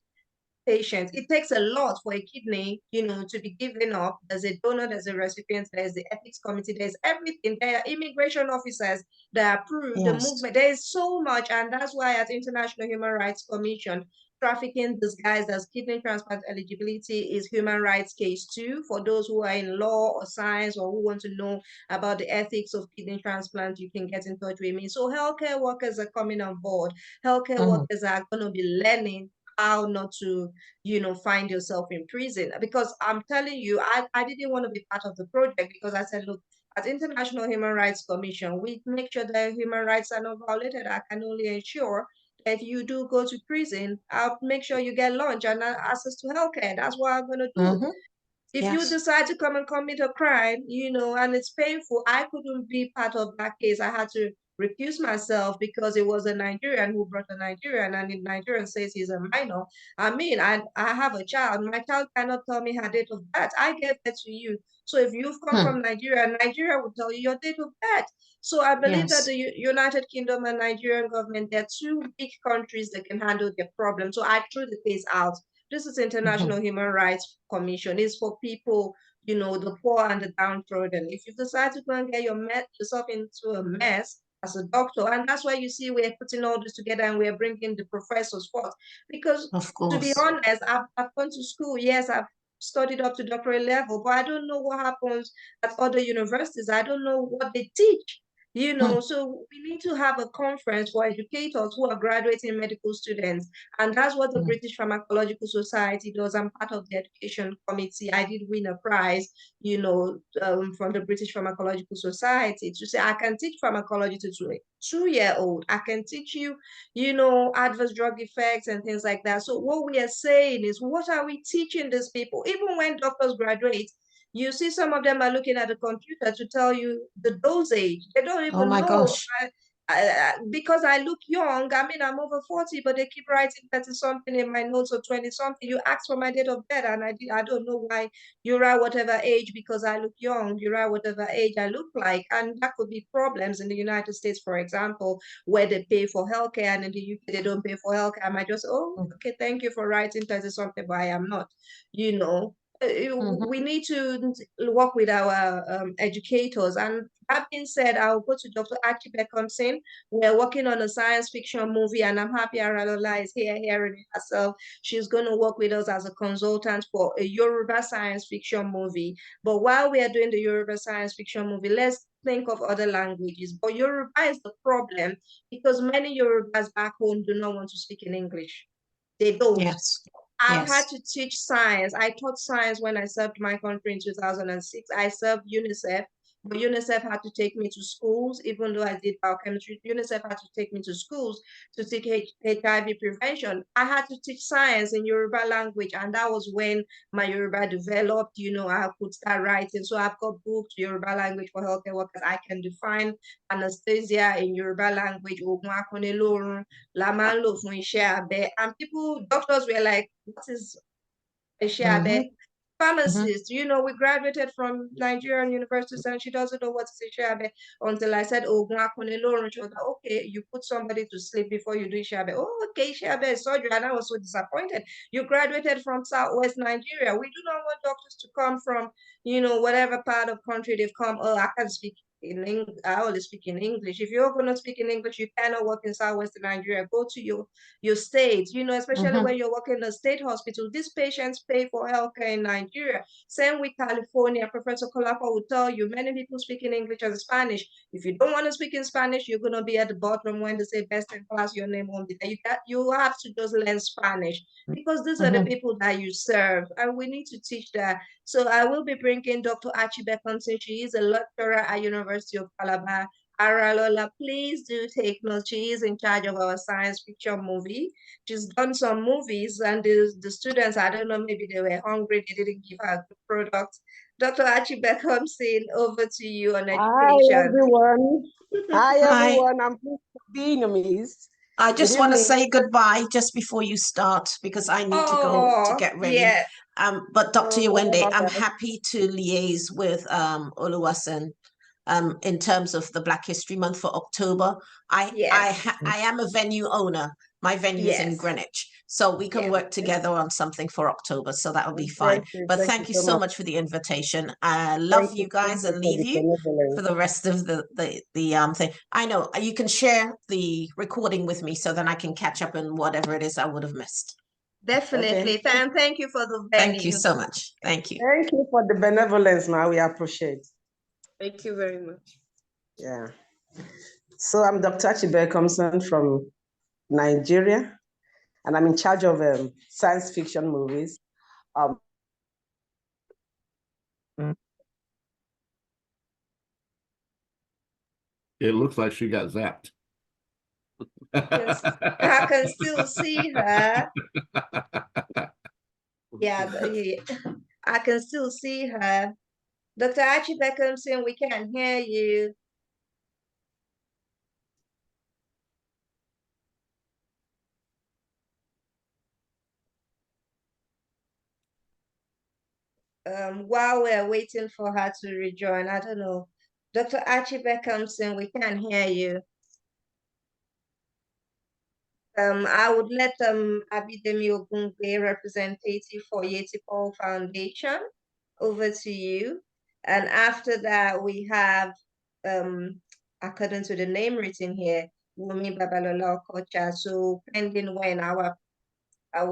patients. It takes a lot for a kidney, you know, to be given up. There's a donor, there's a recipient, there's the ethics committee, there's everything. There are immigration officers that approve the movement. There is so much, and that's why at International Human Rights Commission, trafficking disguised as kidney transplant eligibility is human rights case 2. For those who are in law or science or who want to know about the ethics of kidney transplant, you can get in touch with me. So healthcare workers are coming on board. Healthcare workers are going to be learning how not to, you know, find yourself in prison. Because I'm telling you, I didn't want to be part of the project because I said, look, at International Human Rights Commission, we make sure that human rights are not violated. I can only ensure that if you do go to prison, I'll make sure you get lunch and access to healthcare. That's what I'm going to do. If you decide to come and commit a crime, you know, and it's painful, I couldn't be part of that case. I had to recuse myself because it was a Nigerian who brought a Nigerian, and the Nigerian says he's a minor. I mean, I have a child. My child cannot tell me her date of birth. I gave that to you. So if you've come from Nigeria, Nigeria will tell you your date of birth. So I believe that the United Kingdom and Nigerian government, they're two big countries that can handle their problem. So I threw the case out. This is International Human Rights Commission. It's for people, you know, the poor and the downtrodden. If you decide to go and get yourself into a mess as a doctor, and that's why you see we're putting all this together and we're bringing the professors forth. Because to be honest, I've gone to school. Yes, I've studied up to doctorate level, but I don't know what happens at other universities. I don't know what they teach. You know, so we need to have a conference for educators who are graduating medical students. And that's what the British Pharmacological Society does. I'm part of the education committee. I did win a prize, you know, from the British Pharmacological Society to say, I can teach pharmacology to a 2-year-old. I can teach you, you know, adverse drug effects and things like that. So what we are saying is, what are we teaching these people? Even when doctors graduate, you see some of them are looking at the computer to tell you the dosage. They don't even know. Because I look young, I mean, I'm over 40, but they keep writing 30 something in my notes or 20 something. You ask for my date of birth, and I don't know why you write whatever age because I look young. You write whatever age I look like, and that could be problems in the United States, for example, where they pay for healthcare, and in the UK they don't pay for healthcare. I might just, oh, okay, thank you for writing 30 something, but I am not, you know. We need to work with our educators. And that being said, I'll go to Dr. Archie Beckomson. We're working on a science fiction movie, and I'm happy Aralola is here hearing it herself. She's going to work with us as a consultant for a Yoruba science fiction movie. But while we are doing the Yoruba science fiction movie, let's think of other languages. But Yoruba is the problem because many Yorubas back home do not want to speak in English. They don't. I've had to teach science. I taught science when I served my country in 2006. I served UNICEF, but UNICEF had to take me to schools, even though I did biochemistry. UNICEF had to take me to schools to teach HIV prevention. I had to teach science in Yoruba language, and that was when my Yoruba developed. You know, I could start writing. So I've got books, Yoruba language for healthcare workers. I can define anesthesia in Yoruba language. And people, doctors were like, what is HrH? Pharmacist, you know, we graduated from Nigerian universities and she doesn't know what is HrH until I said, oh, she was like, okay, you put somebody to sleep before you do HrH. Oh, okay, HrH is surgery. And I was so disappointed. You graduated from Southwest Nigeria. We do not want doctors to come from, you know, whatever part of country they've come. Oh, I can speak I only speak in English. If you're going to speak in English, you cannot work in Southwestern Nigeria. Go to your state, especially when you're working in a state hospital. These patients pay for healthcare in Nigeria. Same with California. Professor Kolapo will tell you many people speak in English and Spanish. If you don't want to speak in Spanish, you're going to be at the bottom when they say best in class, your name won't be there. You have to just learn Spanish because these are the people that you serve, and we need to teach that. So I will be bringing Dr. Achibekon. She is a lecturer at University of Calabar. Aralola, please do take note. She is in charge of our science fiction movie. She's done some movies, and the students, I don't know, maybe they were hungry, they didn't give her a good product. Dr. Achibekon, over to you on education. Hi, everyone. Hi, Hi. everyone. I'm pleased to be in your midst. I just Good want to evening. say goodbye just before you start because I need to go to get ready. Yeah. But Dr. Yewande, I'm Okay. happy to liaise with Oluwaseun in terms of the Black History Month for October. I am a venue owner. My venue is in Greenwich, so we can work together on something for October. So that will be fine. But thank you so much for the invitation. I love you guys and leave you for the rest of the thing. I know you can share the recording with me so then I can catch up on whatever it is I would have missed. Definitely. Okay. Thank you for the venue. Thank you so much. Thank you. Thank you for the benevolence, ma. We appreciate. Thank you very much. Yeah. So I'm Dr. Achibekon from Nigeria, and I'm in charge of science fiction movies. It looks like she got zapped. Yes, I can still see her. Yeah, I can still see her. Dr. Achibekon, we can't hear you. While we're waiting for her to rejoin, I don't know. Dr. Achibekon, we can't hear you. I would let Abidemi Ogungbe, representative for Yeti Paul Foundation, over to you. And after that, we have, according to the name written here, Wumi Babalola Okocha. So pending when our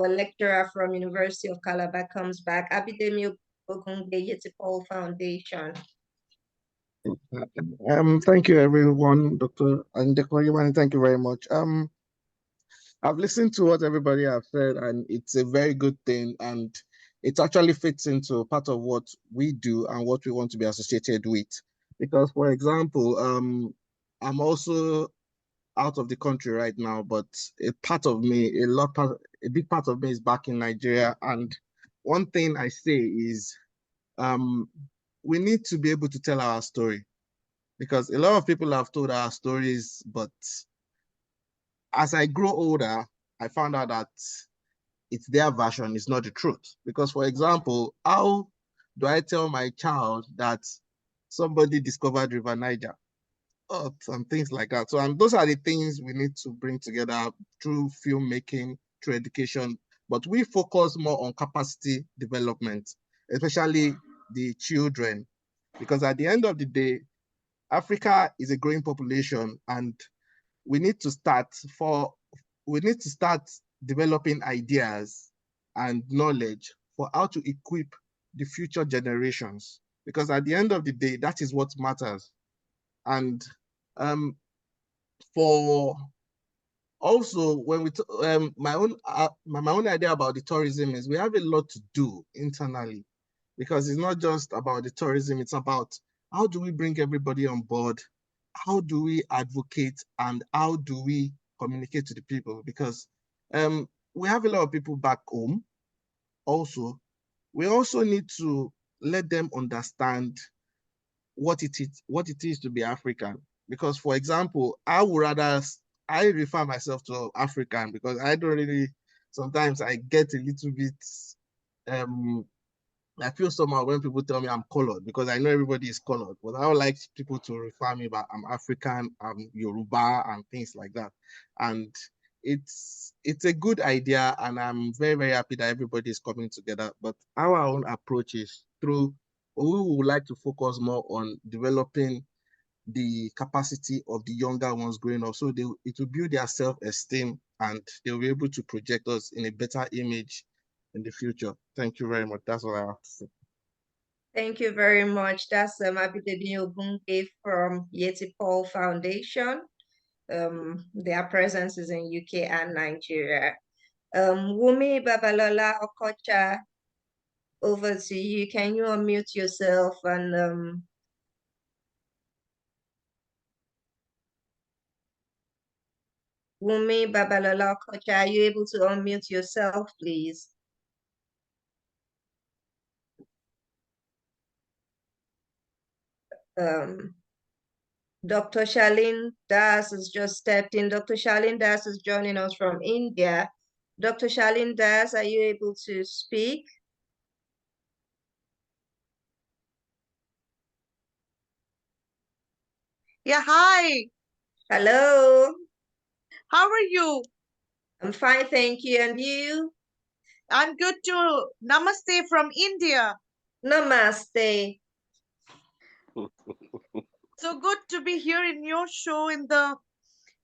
lecturer from University of Calabar comes back, Abidemi Ogungbe, Yeti Paul Foundation. Thank you, everyone, Dr. Yewande. Thank you very much. I've listened to what everybody have said, and it's a very good thing, and it actually fits into part of what we do and what we want to be associated with. Because, for example, I'm also out of the country right now, but a part of me, a big part of me is back in Nigeria. And one thing I say is, we need to be able to tell our story, because a lot of people have told our stories, but as I grow older, I found out that it's their version, it's not the truth. Because, for example, how do I tell my child that somebody discovered River Niger? And things like that. So, and those are the things we need to bring together through filmmaking, through education. But we focus more on capacity development, especially the children, because at the end of the day, Africa is a growing population, and we need to start developing ideas and knowledge for how to equip the future generations, because at the end of the day, that is what matters. And for also, when we my own idea about the tourism is we have a lot to do internally, because it's not just about the tourism, it's about how do we bring everybody on board, how do we advocate, and how do we communicate to the people, because we have a lot of people back home. Also, we also need to let them understand what it is to be African. Because, for example, I refer myself to African because I don't really, sometimes I get a little bit, I feel somehow when people tell me I'm colored, because I know everybody is colored, but I would like people to refer me back. I'm African, I'm Yoruba, and things like that. And it's a good idea, and I'm very, very happy that everybody is coming together. But our own approach is we would like to focus more on developing the capacity of the younger ones growing up. So it will build their self-esteem and they'll be able to project us in a better image in the future. Thank you very much. That's all I have to say. Thank you very much. That's Abidemi Ogungbe from Yeti Paul Foundation. Their presence is in UK and Nigeria. Wumi Babalola Okocha, over to you. Can you unmute yourself and Wumi Babalola Okocha, are you able to unmute yourself, please? Dr. Shalin Das has just stepped in. Dr. Shalin Das is joining us from India. Dr. Shalin Das, are you able to speak? Yeah, hi. Hello. How are you? I'm fine, thank you. And you? I'm good too. Namaste from India. Namaste. So good to be here in your show in the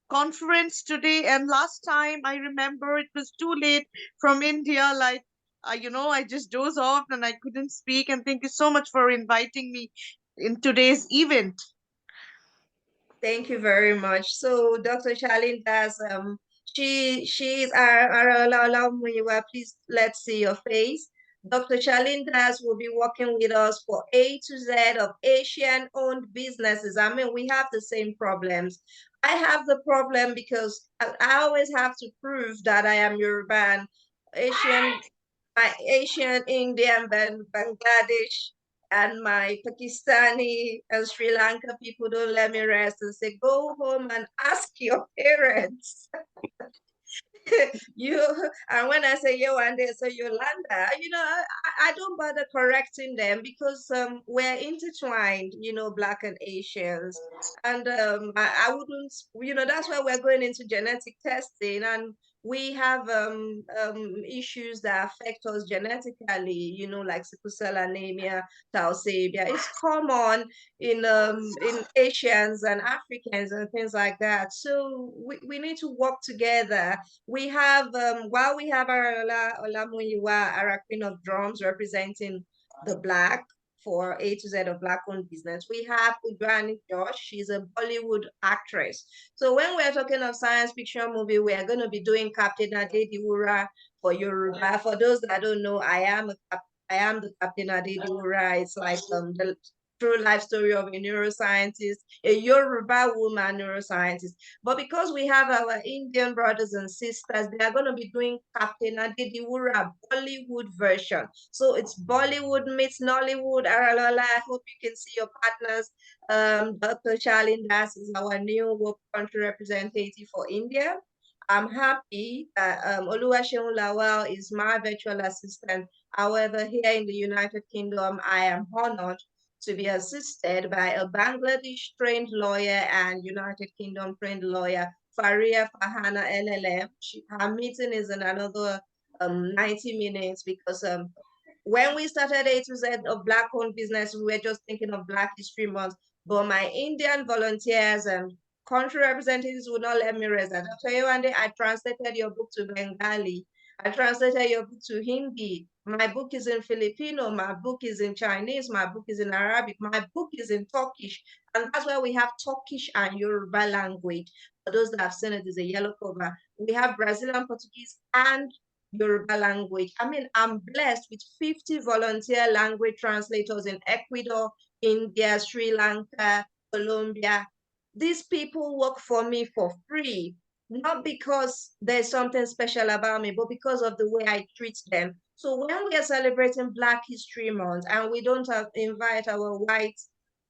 conference today. And last time I remember it was too late from India. Like, I just dozed off and I couldn't speak. And thank you so much for inviting me in today's event. Thank you very much. So Dr. Shalin Das, she's Aralola Olamuyiwa. Please let's see your face. Dr. Shalin Das will be working with us for A to Z of Asian-owned businesses. I mean, we have the same problems. I have the problem because I always have to prove that I am Yoruba and Asian, Indian, Bangladesh, and my Pakistani and Sri Lanka people don't let me rest and say, go home and ask your parents. And when I say Yewande, so Yolanda, I don't bother correcting them because we're intertwined, Black and Asians. And I wouldn't, that's why we're going into genetic testing, and we have issues that affect us genetically, like sickle cell anemia, thalassemia. It's common in Asians and Africans and things like that. So we need to work together. We have, while we have Aralola Olamuyiwa, Ara Queen of Drums, representing the Black for A to Z of Black-owned business, we have Ugrani Josh. She's a Bollywood actress. So when we're talking of science fiction movie, we are going to be doing Captain Adediwura for Yoruba. For those that don't know, I am the Captain Adediwura. It's like the true life story of a neuroscientist, a Yoruba woman neuroscientist. But because we have our Indian brothers and sisters, they are going to be doing Captain Adediwura Bollywood version. So it's Bollywood meets Nollywood. Aralola, I hope you can see your partners. Dr. Shalin Das is our new work country representative for India. I'm happy that Oluwaseun Lawal is my virtual assistant. However, here in the United Kingdom, I am honored to be assisted by a Bangladesh-trained lawyer and United Kingdom-trained lawyer, Faria Fahana LLM. Her meeting is in another 90 minutes because when we started A to Z of Black-owned business, we were just thinking of Black History Month, but my Indian volunteers and country representatives would not let me rest. Dr. Yewande, I translated your book to Bengali. I translated your book to Hindi. My book is in Filipino. My book is in Chinese. My book is in Arabic. My book is in Turkish. And that's why we have Turkish and Yoruba language. For those that have seen it, is a yellow cover. We have Brazilian Portuguese and Yoruba language. I mean, I'm blessed with 50 volunteer language translators in Ecuador, India, Sri Lanka, Colombia. These people work for me for free, not because there's something special about me, but because of the way I treat them. So when we are celebrating Black History Month and we don't invite our white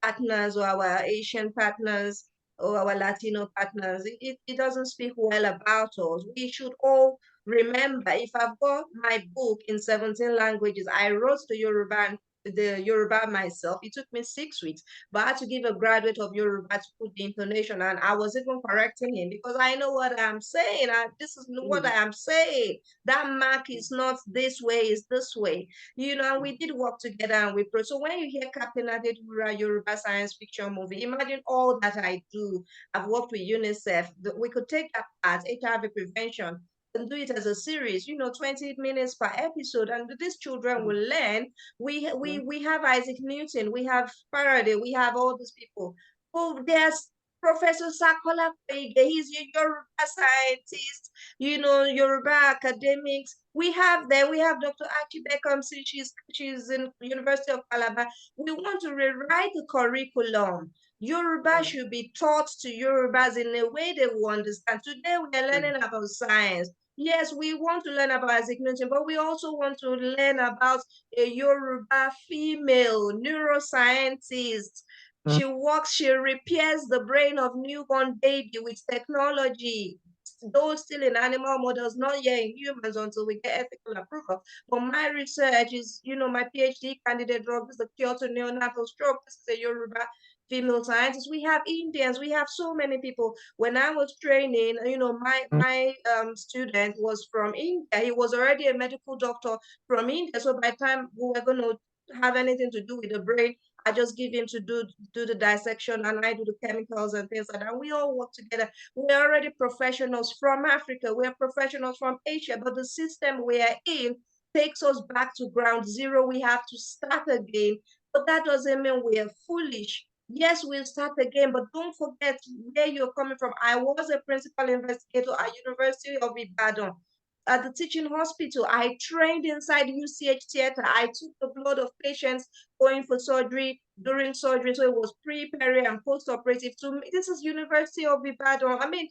partners or our Asian partners or our Latino partners, it doesn't speak well about us. We should all remember, if I've got my book in 17 languages, I wrote to Yoruba and the Yoruba myself. It took me 6 weeks, but I had to give a graduate of Yoruba to put the intonation, and I was even correcting him because I know what I'm saying. This is what I am saying. That mark is not this way, it's this way. You know, and we did work together and we pro. So when you hear Captain Adedura Yoruba science fiction movie, imagine all that I do. I've worked with UNICEF. We could take that part, HIV prevention, and do it as a series, 20 minutes per episode, and these children will learn. We have Isaac Newton, we have Faraday, we have all these people. Oh, there's Professor Sir Kolapo Ige, he's a Yoruba scientist, Yoruba academics. We have Dr. Archie Beckham, she's in University of Calabar. We want to rewrite the curriculum. Yoruba should be taught to Yorubas in a way they will understand. Today we are learning about science. Yes, we want to learn about Isaac Newton, but we also want to learn about a Yoruba female neuroscientist. She repairs the brain of newborn baby with technology. Those still in animal models, not yet in humans until we get ethical approval. But my research is, my PhD candidate drug is the cure to neonatal stroke. This is a Yoruba female scientists. We have Indians. We have so many people. When I was training, my student was from India. He was already a medical doctor from India. So by the time we were going to have anything to do with the brain, I just give him to do the dissection, and I do the chemicals and things like that. We all work together. We're already professionals from Africa. We're professionals from Asia, but the system we are in takes us back to ground zero. We have to start again. But that doesn't mean we are foolish. Yes, we'll start again, but don't forget where you're coming from. I was a principal investigator at University of Ibadan. At the teaching hospital, I trained inside UCH theater. I took the blood of patients going for surgery, during surgery, so it was pre, peri, and post-operative. To me, this is University of Ibadan. I mean,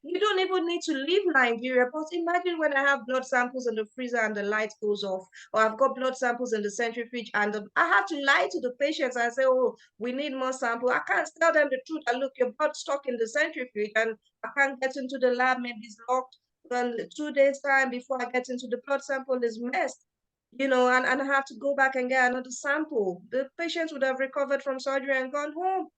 you don't even need to leave Nigeria, but imagine when I have blood samples in the freezer and the light goes off, or I've got blood samples in the centrifuge and I have to lie to the patients and say, oh, we need more sample. I can't tell them the truth. Look, your blood's stuck in the centrifuge and I can't get into the lab, maybe it's locked. And 2 days time before I get into the blood sample is messed, and I have to go back and get another sample. The patients would have recovered from surgery and gone home.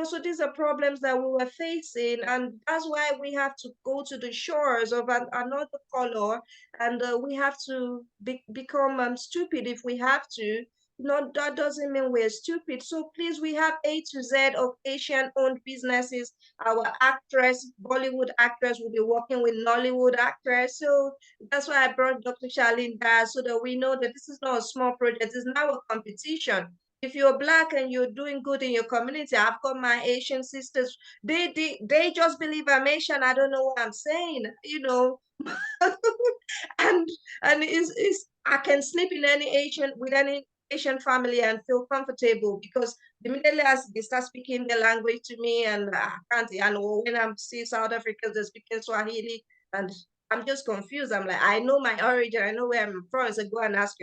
So these are problems that we were facing, and that's why we have to go to the shores of another color, and we have to become stupid if we have to. No, that doesn't mean we're stupid. So please, we have A to Z of Asian-owned businesses. Our actress, Bollywood actress, will be working with Nollywood actress. So that's why I brought Dr. Charlene there, so that we know that this is not a small project. It's now a competition. If you're Black and you're doing good in your community, I've got my Asian sisters. They just believe I'm Asian. I don't know what I'm saying, and I can sleep in with any Asian family and feel comfortable, because immediately as they start speaking the language to me, and I can't, and when I'm seeing South Africans, they're speaking Swahili, and I'm just confused. I'm like, I know my origin, I know where I'm from. So go and ask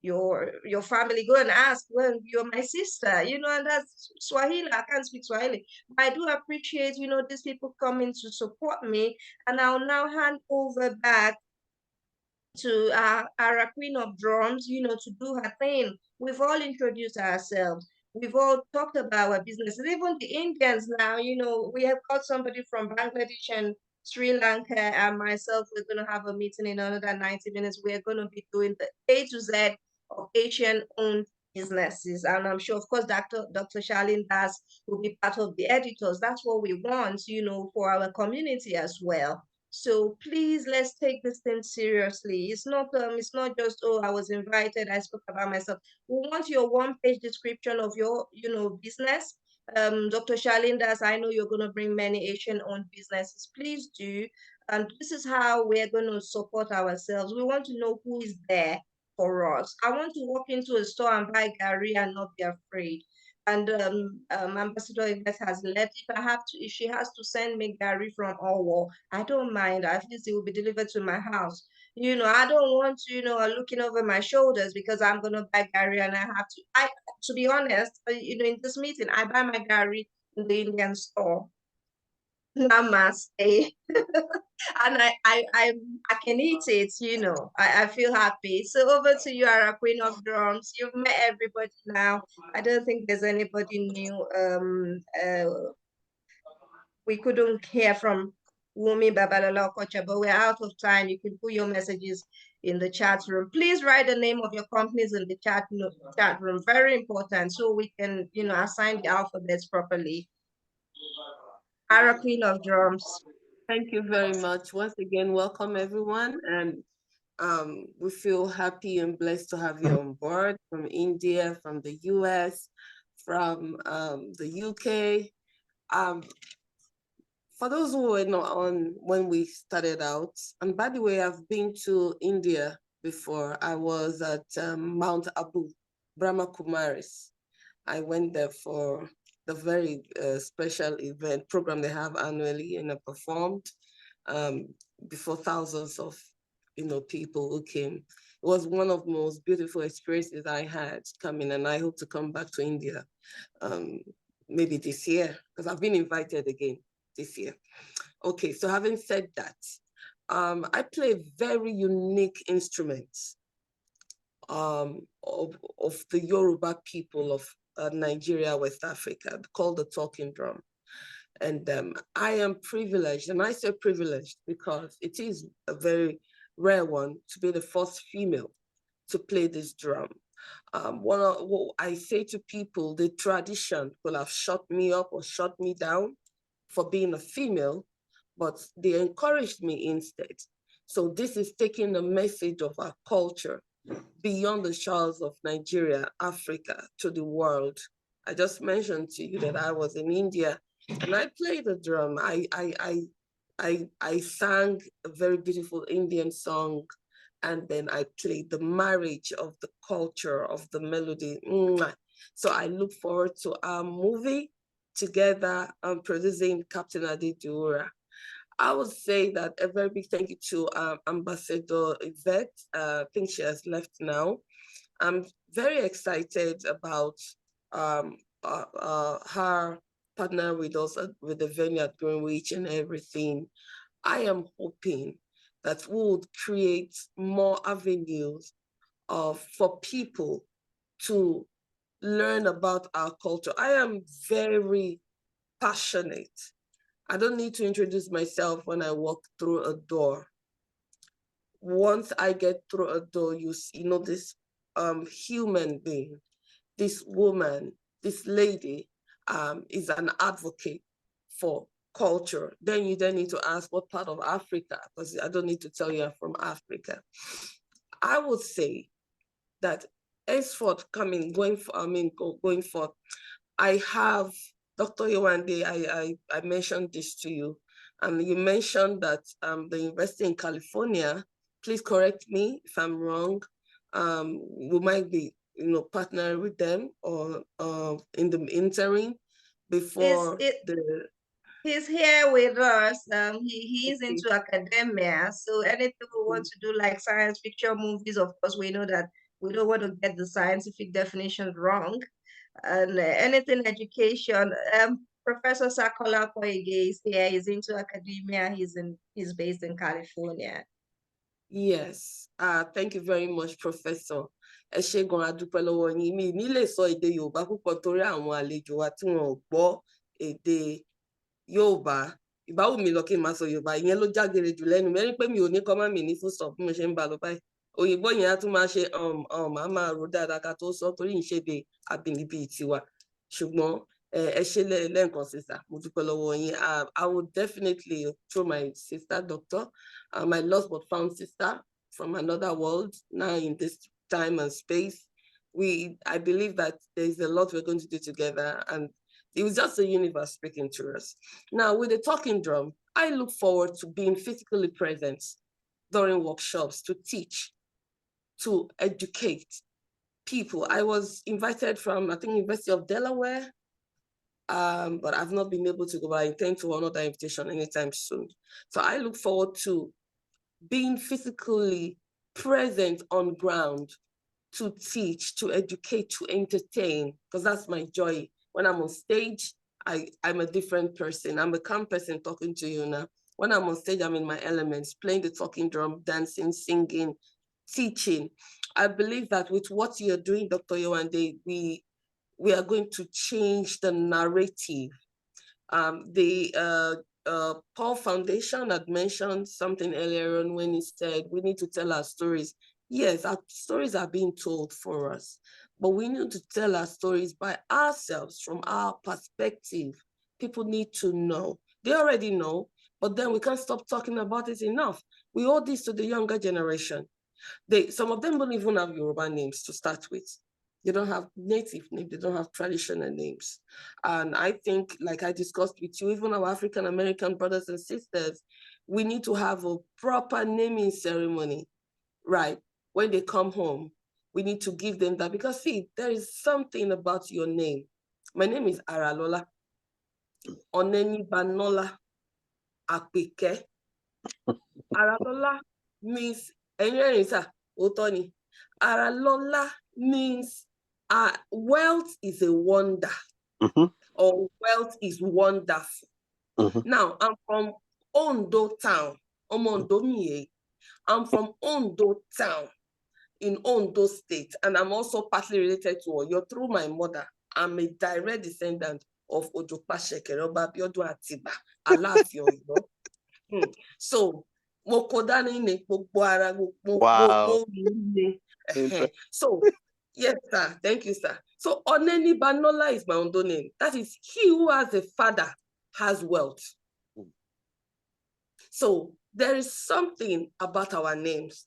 your family, go and ask, well, you're my sister, and that's Swahili. I can't speak Swahili. But I do appreciate, these people coming to support me. And I'll now hand over back to Ara Queen of Drums, to do her thing. We've all introduced ourselves. We've all talked about our businesses. Even the Indians now, we have got somebody from Bangladesh and Sri Lanka, and myself, we're going to have a meeting in another 90 minutes. We're going to be doing the A to Z of Asian-owned businesses. And I'm sure, of course, Dr. Charlene Das will be part of the editors. That's what we want, for our community as well. So please, let's take this thing seriously. It's not just, oh, I was invited, I spoke about myself. We want your one-page description of your, business. Dr. Charlene Das, I know you're going to bring many Asian-owned businesses. Please do. And this is how we're going to support ourselves. We want to know who is there for us. I want to walk into a store and buy Gary and not be afraid. And Ambassador Yvette has left. If she has to send me Gary from Owo, I don't mind. At least it will be delivered to my house. I don't want to, looking over my shoulders, because I'm gonna buy Gary and I have to. To be honest, in this meeting, I buy my Gary in the Indian store. Namaste. And I can eat it, you know. I feel happy. So over to you, Ara Queen of Drums. You've met everybody now. I don't think there's anybody new. We couldn't hear from Wumi Babalola Okocha, but we're out of time. You can put your messages in the chat room. Please write the name of your companies in the chat room. Very important, so we can, you know, assign the alphabets properly. Ara Queen of Drums. Thank you very much. Once again, welcome everyone. And we feel happy and blessed to have you on board from India, from the US, from the UK. For those who were not on when we started out, and by the way, I've been to India before. I was at Mount Abu, Brahma Kumaris. I went there for the very special event program they have annually, and I performed before thousands of people who came. It was one of the most beautiful experiences I had coming, and I hope to come back to India maybe this year, because I've been invited again this year. Okay, so having said that, I play very unique instruments of the Yoruba people of Nigeria, West Africa, called the talking drum. And I am privileged, and I say privileged because it is a very rare one to be the first female to play this drum. What I say to people, the tradition will have shut me up or shut me down for being a female, but they encouraged me instead. So this is taking the message of our culture beyond the shores of Nigeria, Africa, to the world. I just mentioned to you that I was in India and I played the drum. I sang a very beautiful Indian song, and then I played the marriage of the culture, of the melody. So I look forward to our movie together, producing Captain Adedura. I would say that a very big thank you to Ambassador Yvette. I think she has left now. I'm very excited about her partner with us with the venue at Greenwich and everything. I am hoping that we would create more avenues for people to learn about our culture. I am very passionate. I don't need to introduce myself when I walk through a door. Once I get through a door, you know this human being, this woman, this lady is an advocate for culture. Then you need to ask what part of Africa, because I don't need to tell you I'm from Africa. I would say that henceforth going forth, I have Dr. Yewande, I mentioned this to you, and you mentioned that the university in California, please correct me if I'm wrong, we might be partnering with them or in the interim before He's here with us. He's into academia. So anything we want to do, like science fiction movies, of course, we know that we don't want to get the scientific definitions wrong. And anything education. Professor Sir Kolapo Ige is here. He's into academia. He's based in California. Yes. Thank you very much, Professor. Ẹ ṣé gan, a dúpẹ́ lọ́wọ́ yín. Mi ní lè sọ èdè Yorùbá púpọ̀ torí àwọn àlejò wa tí wọn ò gbọ́ èdè Yorùbá. Ìbáwò mi lọ kí n máa sọ Yorùbá, ìyẹn ló jágere jù lẹ́nu. Mẹ́rin pé mi ò ní kọ́ má mi ní full stop bí mo ṣe ń bá lọ báyìí. Òyìnbó yẹn á tún máa ṣe màá máa rò dáadáa ká tó sọ torí ń ṣèdè àbínibí tiwa. Ṣùgbọ́n ẹ ṣé lẹ́ẹ̀kan sísà, mo dúpẹ́ lọ́wọ́ yín. I would definitely through my sister doctor, my lost but found sister from another world, now in this time and space. I believe that there's a lot we're going to do together, and it was just the universe speaking to us. Now, with the talking drum, I look forward to being physically present during workshops to teach, to educate people. I was invited from, I think, University of Delaware, but I've not been able to go, but I intend to honor that invitation anytime soon. So I look forward to being physically present on ground to teach, to educate, to entertain, because that's my joy. When I'm on stage, I'm a different person. I'm a calm person talking to you now. When I'm on stage, I'm in my elements, playing the talking drum, dancing, singing, teaching. I believe that with what you're doing, Dr. Yewande, we are going to change the narrative. The Paul Foundation had mentioned something earlier on when he said we need to tell our stories. Yes, our stories are being told for us, but we need to tell our stories by ourselves from our perspective. People need to know. They already know, but then we can't stop talking about it enough. We owe this to the younger generation. Some of them don't even have Yoruba names to start with. They don't have native names, they don't have traditional names. And I think, like I discussed with you, even our African-American brothers and sisters, we need to have a proper naming ceremony, right? When they come home, we need to give them that, because see, there is something about your name. My name is Aralola Olamuyiwa Akpeke. Aralola means, Aralola means wealth is a wonder, or wealth is wonderful. Now, I'm from Ondo town. I'm from Ondo town in Ondo State, and I'm also partly related to Oyo through my mother. I'm a direct descendant of Ojopa Shekeroba Biodun Atiba, Alaafin Oyo. So, Wow. So, yes, sir. Thank you, sir. So, Onenibanola is my Ondo name. That is, he who has a father has wealth. So, there is something about our names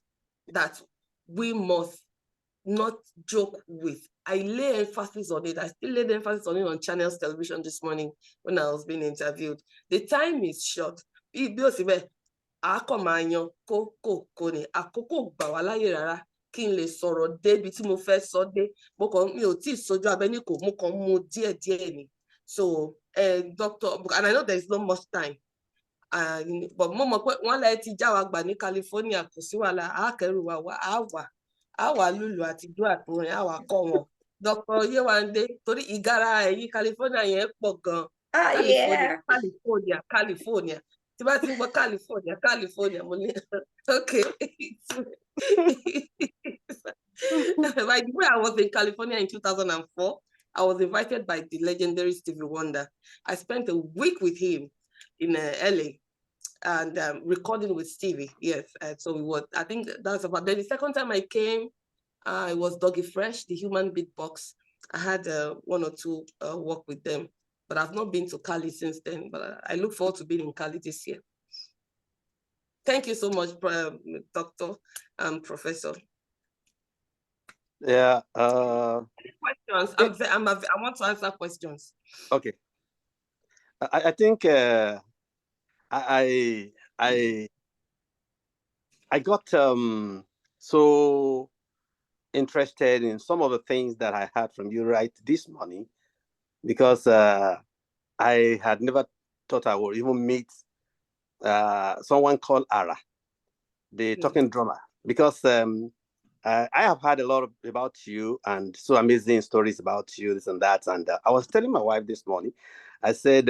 that we must not joke with. I lay emphasis on it. I still laid emphasis on it on Channels Television this morning when I was being interviewed. The time is short. Akọ̀mọ̀yàn kókò ní àkókò gbà wá láyè rárá kí n lè sọ̀rọ̀ débi tí mo fẹ́ sọ dé. Mi ò tí ì sojú abẹ ní kò, mo kàn mú díẹ̀díẹ̀ ni. So, Doctor, and I know there is not much time. But mo mọ̀ pé wọ́n lè ti já wa gbà ní California, kò sí wàhálà, àákẹ́rù wa àwa lùlù àti ijó àtòrin àwa kọ́ wọn. Dr. Yewande, torí ìgárá ẹ̀yìn California yẹn pọ̀ gan. California. California, okay. By the way, I was in California in 2004. I was invited by the legendary Stevie Wonder. I spent a week with him in LA and recording with Stevie. Yes, so we were. I think that's about. Then the second time I came, it was Doggy Fresh, the human beatbox. I had 1 or 2 work with them, but I've not been to Cali since then. But I look forward to being in Cali this year. Thank you so much, Doctor and Professor. Yeah. Questions. I want to answer questions. Okay. I think I got so interested in some of the things that I heard from you right this morning, because I had never thought I would even meet someone called Ara, the talking drummer, because I have heard a lot about you and so amazing stories about you, this and that. And I was telling my wife this morning, I said,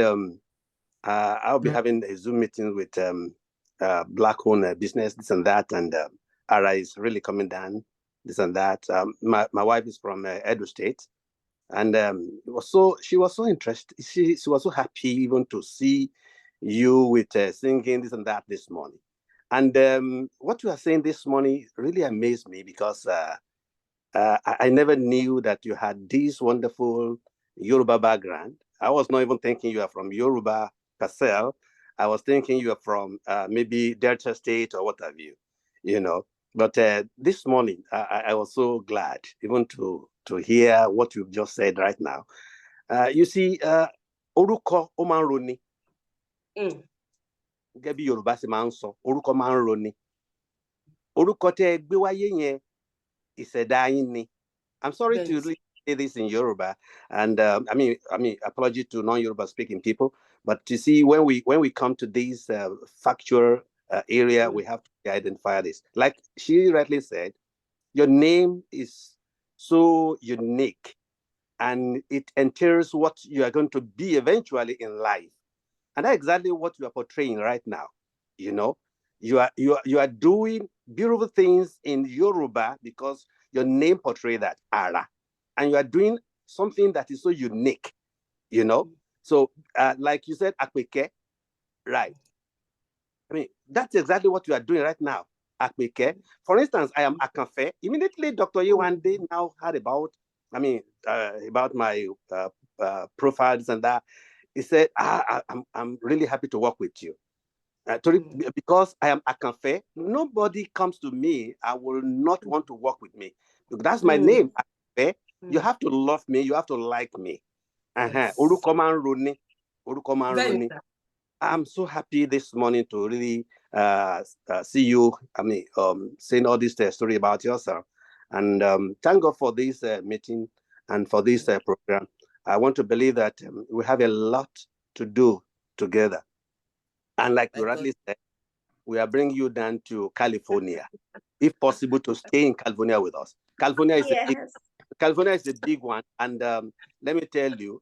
I'll be having a Zoom meeting with Black-owned business, this and that. And Ara is really coming down, this and that. My wife is from Edo State. And she was so interested. She was so happy even to see you with singing this and that this morning. And what you are saying this morning really amazed me, because I never knew that you had this wonderful Yoruba background. I was not even thinking you are from Yoruba Castle. I was thinking you are from maybe Delta State or what have you, you know. But this morning, I was so glad even to hear what you've just said right now. You see, Oruko Omanroni. Gẹ́bí Yorùbá ṣe máa ń sọ, orúkọ máa ń roni. Orúkọ tẹ́ gbé wáyé yẹn, ìṣẹ̀dá yín ni. I'm sorry to say this in Yoruba, and I mean, apology to non-Yoruba speaking people, but you see, when we come to this factual area, we have to identify this. Like she rightly said, your name is so unique. and it entails what you are going to be eventually in life. And that's exactly what you are portraying right now. You know, you are doing beautiful things in Yoruba because your name portrays that, Ara, and you are doing something that is so unique. You know, so like you said, Akweke, right? I mean, that's exactly what you are doing right now, Akweke. For instance, I am Akanfe. Immediately, Dr. Yewande now heard about, about my profiles and that. He said, I'm really happy to work with you. Because I am Akanfe, nobody comes to me, I will not want to work with me. That's my name, Akanfe. You have to love me, you have to like me. I'm so happy this morning to really see you, saying all this story about yourself. And thank God for this meeting and for this program. I want to believe that we have a lot to do together. And like you rightly said, we are bringing you down to California, if possible, to stay in California with us. California is a big one, and let me tell you,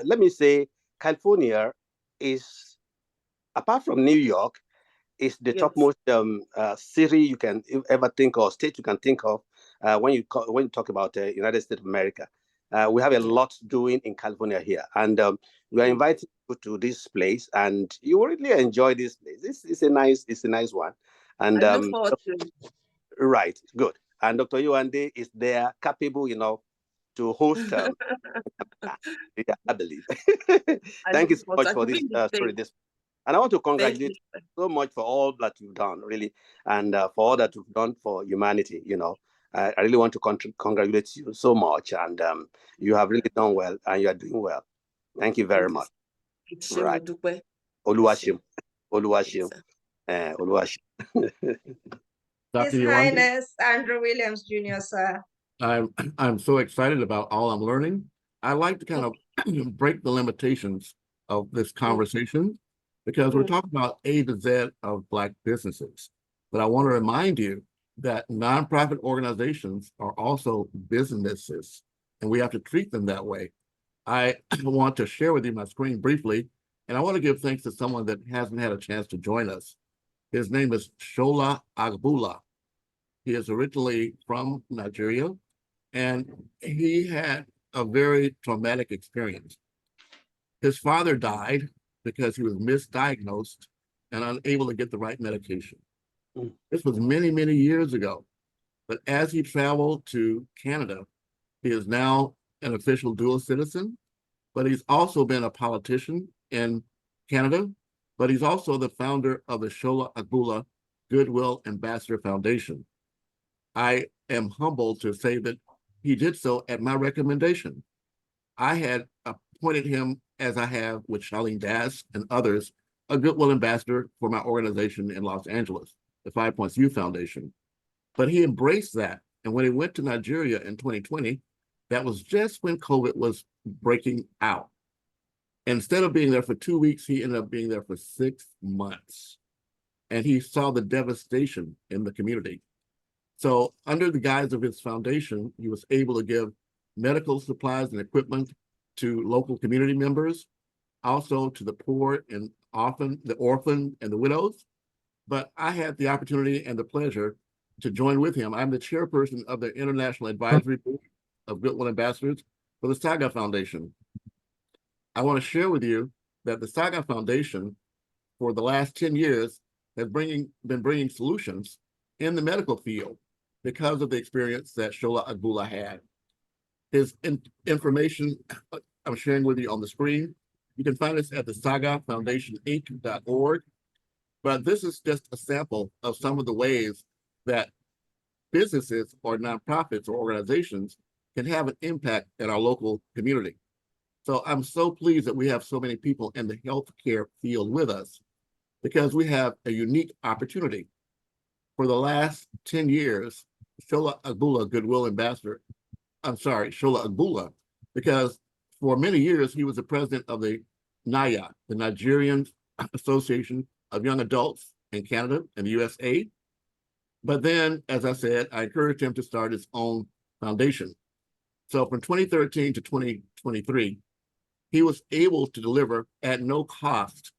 let me say, California is, apart from New York, is the topmost city you can ever think of, state you can think of when you talk about the United States of America. We have a lot doing in California here, and we are inviting you to this place, and you will really enjoy this place. It's a nice one, and I look forward to it. Right, good. And Dr. Yewande is there, capable enough to host. Yeah, I believe. Thank you so much for this story. And I want to congratulate you so much for all that you've done, really, and for all that you've done for humanity. You know, I really want to congratulate you so much, and you have really done well, and you are doing well. Thank you very much. Right. Oluwashim. Oluwashim. Oluwashim. His Highness Andrew Williams Jr., sir. I'm so excited about all I'm learning. I like to kind of break the limitations of this conversation because we're talking about A to Z of Black businesses. But I want to remind you that nonprofit organizations are also businesses, and we have to treat them that way. I want to share with you my screen briefly, and I want to give thanks to someone that hasn't had a chance to join us. His name is Shola Agbula. He is originally from Nigeria, and he had a very traumatic experience. His father died because he was misdiagnosed and unable to get the right medication. This was many, many years ago. But as he traveled to Canada, he is now an official dual citizen, but he's also been a politician in Canada, but he's also the founder of the Shola Agbula Goodwill Ambassador Foundation. I am humbled to say that he did so at my recommendation. I had appointed him, as I have with Charlene Das and others, a Goodwill Ambassador for my organization in Los Angeles, the 5 Points Youth Foundation. But he embraced that. And when he went to Nigeria in 2020, that was just when COVID was breaking out. Instead of being there for 2 weeks, he ended up being there for 6 months. And he saw the devastation in the community. So under the guise of his foundation, he was able to give medical supplies and equipment to local community members, also to the poor and the orphan and the widows. But I had the opportunity and the pleasure to join with him. I'm the chairperson of the International Advisory Board of Goodwill Ambassadors for the Saga Foundation. I want to share with you that the Saga Foundation, for the last 10 years, has been bringing solutions in the medical field because of the experience that Shola Agbula had. His information I'm sharing with you on the screen. You can find us at the sagafoundationinc.org. But this is just a sample of some of the ways that businesses or nonprofits or organizations can have an impact in our local community. So I'm so pleased that we have so many people in the healthcare field with us because we have a unique opportunity. For the last 10 years, Shola Agbula, Goodwill Ambassador, Shola Agbula, because for many years, he was the president of the NIA, the Nigerian Association of Young Adults in Canada and the USA. But then, as I said, I encouraged him to start his own foundation. So from 2013 to 2023, he was able to deliver at no cost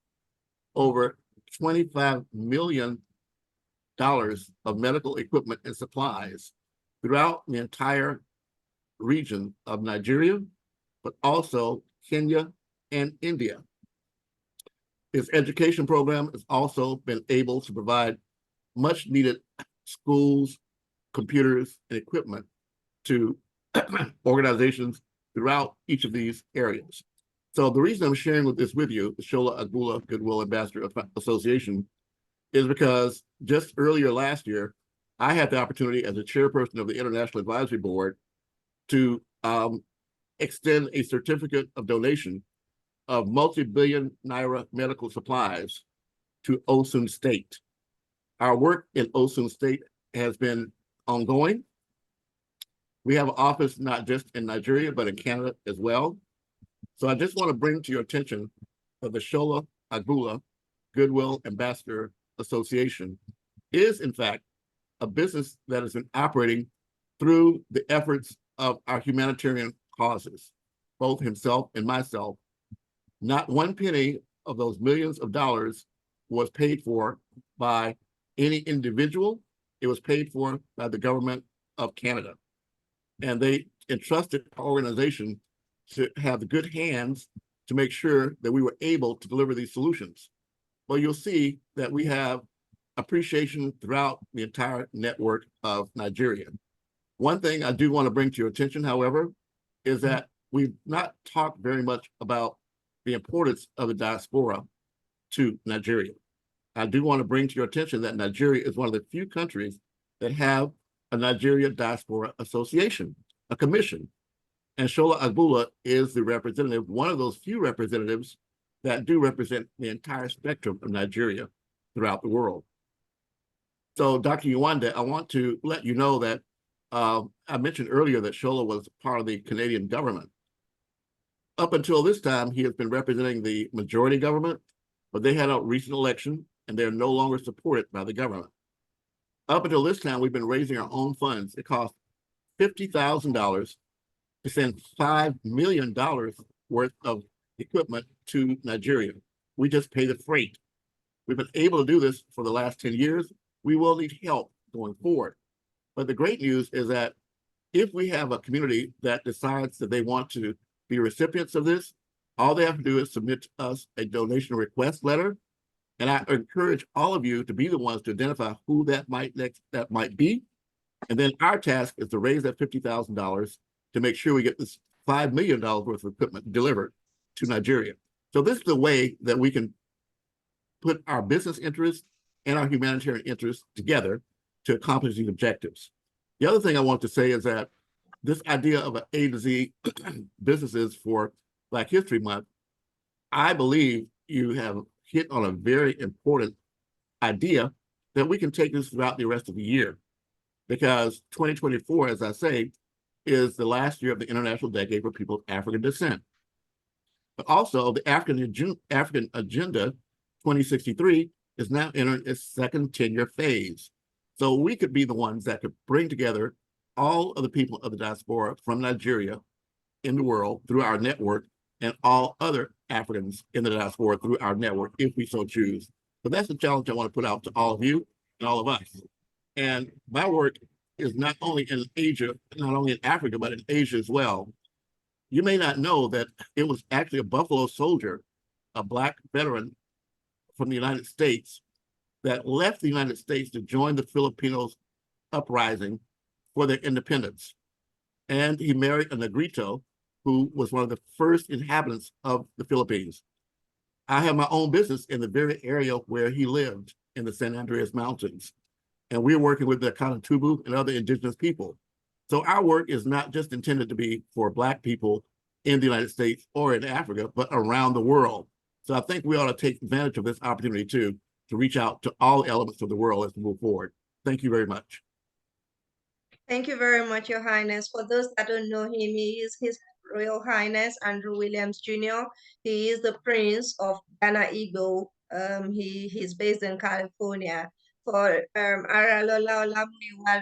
over $25 million of medical equipment and supplies throughout the entire region of Nigeria, but also Kenya and India. His education program has also been able to provide much needed schools, computers, and equipment to organizations throughout each of these areas. So the reason I'm sharing this with you, the Shola Agbula Goodwill Ambassador Association, is because just earlier last year, I had the opportunity as a chairperson of the International Advisory Board to extend a certificate of donation of multi-billion naira medical supplies to Osun State. Our work in Osun State has been ongoing. We have an office not just in Nigeria, but in Canada as well. So I just want to bring to your attention that the Shola Agbula Goodwill Ambassador Association is, in fact, a business that has been operating through the efforts of our humanitarian causes, both himself and myself. Not one penny of those millions of dollars was paid for by any individual. It was paid for by the government of Canada. And they entrusted our organization to have the good hands to make sure that we were able to deliver these solutions. Well, you'll see that we have appreciation throughout the entire network of Nigeria. One thing I do want to bring to your attention, however, is that we've not talked very much about the importance of the diaspora to Nigeria. I do want to bring to your attention that Nigeria is one of the few countries that have a Nigeria Diaspora Association, a commission. And Shola Agbula is the representative, one of those few representatives that do represent the entire spectrum of Nigeria throughout the world. So Dr. Yewande, I want to let you know that I mentioned earlier that Shola was part of the Canadian government. Up until this time, he has been representing the majority government, but they had a recent election and they're no longer supported by the government. Up until this time, we've been raising our own funds. It cost $50,000 to send $5 million worth of equipment to Nigeria. We just pay the freight. We've been able to do this for the last 10 years. We will need help going forward. But the great news is that if we have a community that decides that they want to be recipients of this, all they have to do is submit to us a donation request letter. And I encourage all of you to be the ones to identify who that might be. And then our task is to raise that $50,000 to make sure we get this $5 million worth of equipment delivered to Nigeria. So this is the way that we can put our business interests and our humanitarian interests together to accomplish these objectives. The other thing I want to say is that this idea of an A to Z businesses for Black History Month, I believe you have hit on a very important idea that we can take this throughout the rest of the year, because 2024, as I say, is the last year of the International Decade for People of African Descent. But also the African Agenda 2063 is now entering its second 10-year phase. So we could be the ones that could bring together all of the people of the diaspora from Nigeria in the world through our network, and all other Africans in the diaspora through our network, if we so choose. So that's the challenge I want to put out to all of you and all of us. And my work is not only in Asia, not only in Africa, but in Asia as well. You may not know that it was actually a Buffalo soldier, a Black veteran from the United States, that left the United States to join the Filipinos uprising for their independence. And he married a Negrito, who was one of the first inhabitants of the Philippines. I have my own business in the very area where he lived, in the San Andreas Mountains. And we're working with the Kanatubu and other indigenous people. So our work is not just intended to be for Black people in the United States or in Africa, but around the world. So I think we ought to take advantage of this opportunity too, to reach out to all elements of the world as we move forward. Thank you very much. Thank you very much, Your Highness. For those that don't know him, he is His Royal Highness Andrew Williams Jr. He is the Prince of Ghana Igbo. He's based in California. for Aralola Olamuyiwa.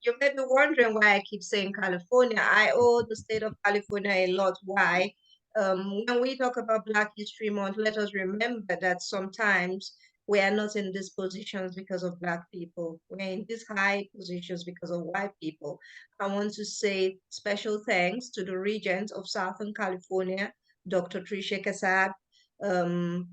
You may be wondering why I keep saying California. I owe the state of California a lot. Why? When we talk about Black History Month, let us remember that sometimes we are not in these positions because of Black people. We're in these high positions because of white people. I want to say special thanks to the regent of Southern California, Dr. Trisha Kasab.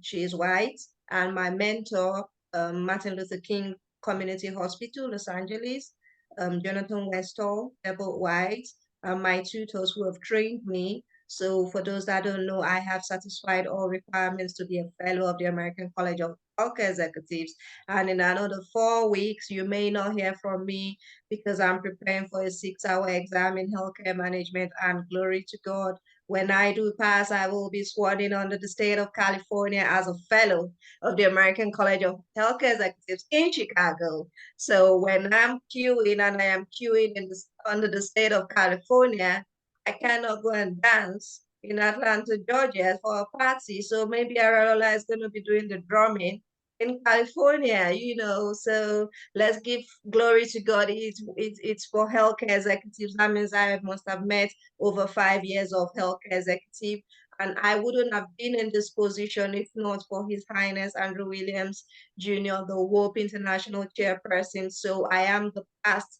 She is white, and my mentor, Martin Luther King Community Hospital, Los Angeles, Jonathan Westall, double white, and my tutors who have trained me. So for those that don't know, I have satisfied all requirements to be a fellow of the American College of Healthcare Executives. And in another 4 weeks, you may not hear from me because I'm preparing for a 6-hour exam in healthcare management, and glory to God. When I do pass, I will be sworn in under the state of California as a fellow of the American College of Healthcare Executives in Chicago. So when I'm queuing, and I am queuing under the state of California, I cannot go and dance in Atlanta, Georgia for a party. So maybe Aralola is going to be doing the drumming in California, So let's give glory to God. It's for healthcare executives. That means I must have met over 5 years of healthcare executive. And I wouldn't have been in this position if not for His Highness Andrew Williams Jr., the WOPE International Chairperson. So I am the past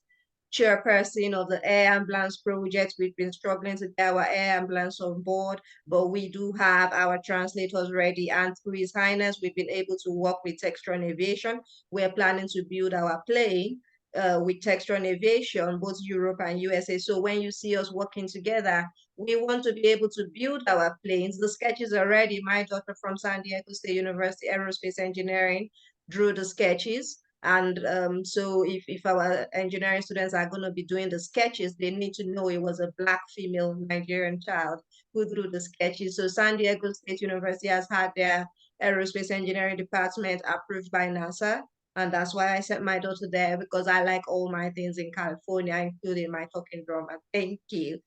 chairperson of the air ambulance project. We've been struggling to get our air ambulance on board, but we do have our translators ready. And through His Highness, we've been able to work with Textron Aviation. We're planning to build our plane with Textron Aviation, both Europe and USA. So when you see us working together, we want to be able to build our planes. The sketches are ready. My daughter from San Diego State University Aerospace Engineering drew the sketches. And so if our engineering students are going to be doing the sketches, they need to know it was a Black female Nigerian child who drew the sketches. So San Diego State University has had their aerospace engineering department approved by NASA. And that's why I sent my daughter there, because I like all my things in California, including my talking drum. And thank you.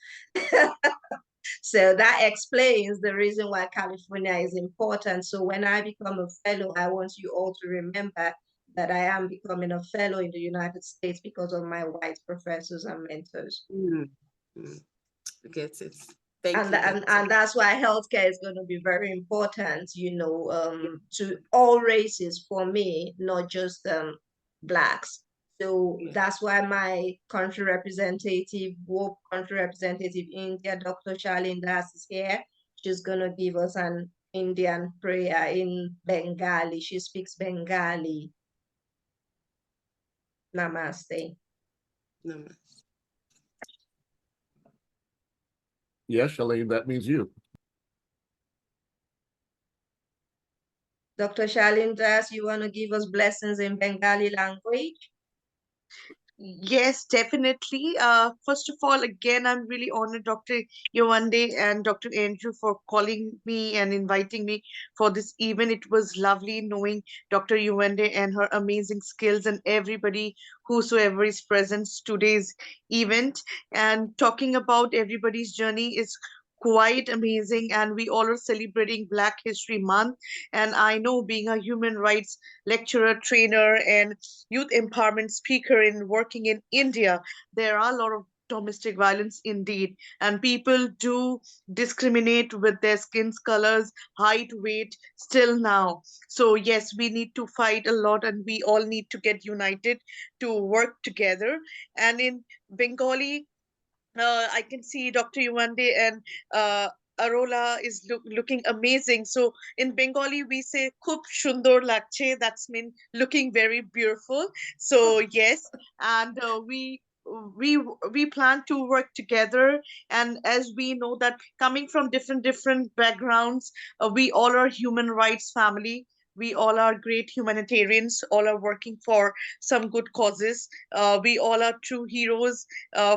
So that explains the reason why California is important. So when I become a fellow, I want you all to remember that I am becoming a fellow in the United States because of my white professors and mentors. Get it. Thank and, you. and that's why healthcare is going to be very important, to all races for me, not just Blacks. So that's why my country representative, WOPE country representative India, Dr. Charlene Das is here. She's going to give us an Indian prayer in Bengali. She speaks Bengali. Namaste. Namaste. Yes, Charlene, that means you. Dr. Charlene Das, you want to give us blessings in Bengali language? Yes, definitely. First of all, again, I'm really honored, Dr. Yewande and Dr. Andrew, for calling me and inviting me for this event. It was lovely knowing Dr. Yewande and her amazing skills, and everybody whosoever is present today's event. And talking about everybody's journey is quite amazing, and we all are celebrating Black History Month. And I know, being a human rights lecturer, trainer, and youth empowerment speaker in working in India, there are a lot of domestic violence indeed, and people do discriminate with their skin's colors, height, weight still now. So yes, we need to fight a lot, and we all need to get united to work together. And in Bengali, I can see Dr. Yewande and Arola is looking amazing. So in Bengali, we say "Khub shundor lagche." That's mean looking very beautiful. So yes, and we plan to work together. And as we know that coming from different backgrounds, we all are human rights family. We all are great humanitarians, all are working for some good causes. We all are true heroes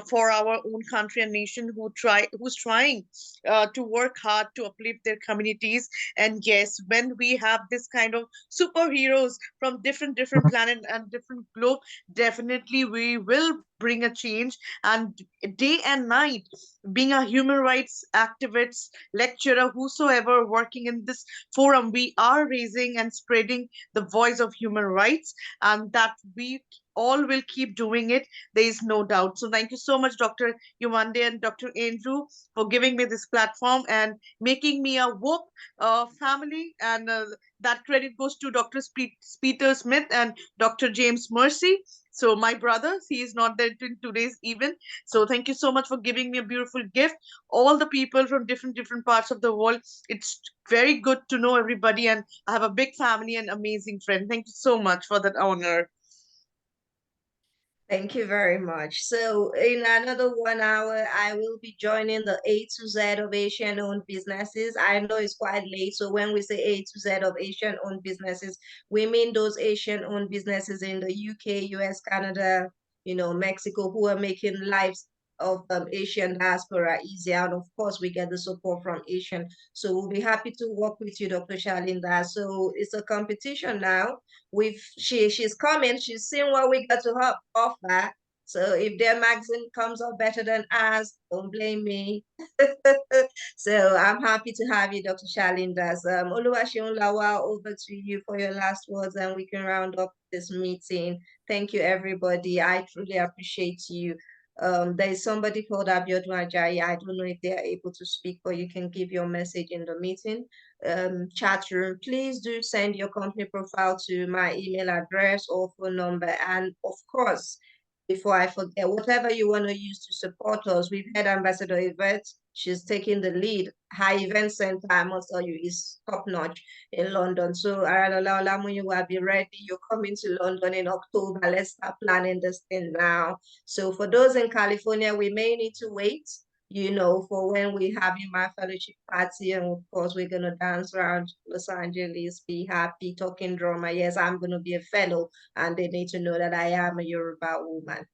for our own country and nation, who's trying to work hard to uplift their communities. And yes, when we have this kind of superheroes from different planet and different globe, definitely we will bring a change. And day and night, being a human rights activist, lecturer, whosoever working in this forum, we are raising and spreading the voice of human rights, and that we all will keep doing it. There is no doubt. So thank you so much, Dr. Yewande and Dr. Andrew, for giving me this platform and making me a woke family. And that credit goes to Dr. Peter Smith and Dr. James Mercy. So my brother, he is not there in today's event. So thank you so much for giving me a beautiful gift. All the people from different parts of the world. It's very good to know everybody, and I have a big family and amazing friend. Thank you so much for that honor. Thank you very much. So in another 1 hour, I will be joining the A to Z of Asian-owned businesses. I know it's quite late, so when we say A to Z of Asian-owned businesses, we mean those Asian-owned businesses in the UK, US, Canada, Mexico, who are making lives of Asian diaspora easier. And of course, we get the support from Asian. So we'll be happy to work with you, Dr. Shalinda. So it's a competition now. She's coming, she's seen what we got to offer. So if their magazine comes out better than ours, don't blame me. So I'm happy to have you, Dr. Shalinda. Oluwaseun Lawal, over to you for your last words, and we can round up this meeting. Thank you, everybody. I truly appreciate you. There is somebody called Abiodun Ajayi. I don't know if they are able to speak, but you can give your message in the meeting chat room. Please do send your company profile to my email address or phone number. And of course, before I forget, whatever you want to use to support us, we've had Ambassador Yvette. She's taking the lead. Her event center, I must tell you, is top-notch in London. So Aralola Olamuyiwa, be ready. You're coming to London in October. Let's start planning this thing now. So for those in California, we may need to wait, for when we having my fellowship party. And of course, we're going to dance around Los Angeles, be happy, talking drama. Yes, I'm going to be a fellow, and they need to know that I am a Yoruba woman.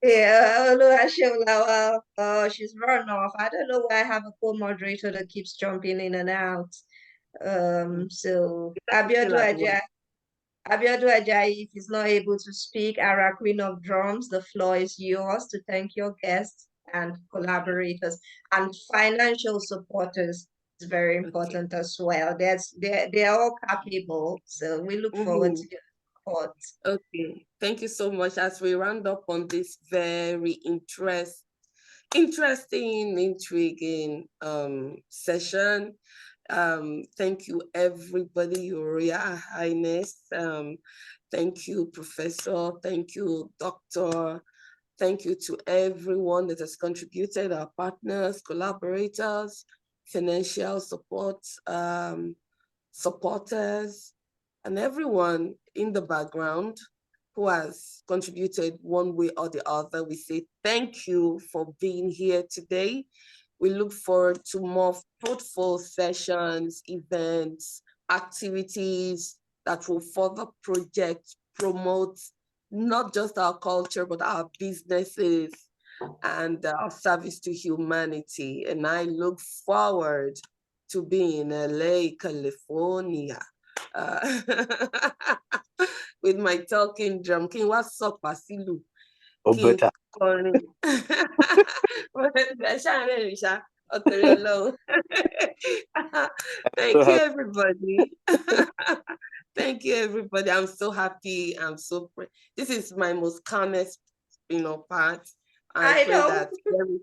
Yeah, she's run off. I don't know why I have a co-moderator that keeps jumping in and out. So Abiodun Ajayi, if he's not able to speak, Ara Queen of Drums, the floor is yours to thank your guests and collaborators and financial supporters. It's very important as well. They're all capable, so we look forward to your support. Okay, thank you so much. As we round up on this very interesting, intriguing session. Thank you, everybody, Your Royal Highness. Thank you, Professor. Thank you, Doctor. Thank you to everyone that has contributed, our partners, collaborators, financial support, supporters, and everyone in the background who has contributed one way or the other. We say thank you for being here today. We look forward to more fruitful sessions, events, activities that will further promote not just our culture, but our businesses and our service to humanity. And I look forward to being in LA, California, with my talking drum. King, what's up, Asilu? King, thank you, everybody. Thank you, everybody. I'm so happy. This is my most calmest, part. I pray know.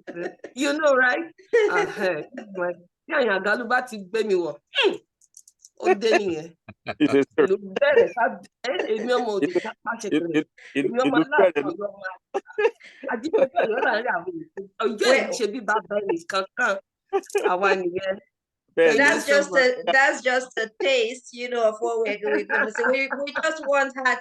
That you know, right? That's just a taste, of what we're going to say. We just want her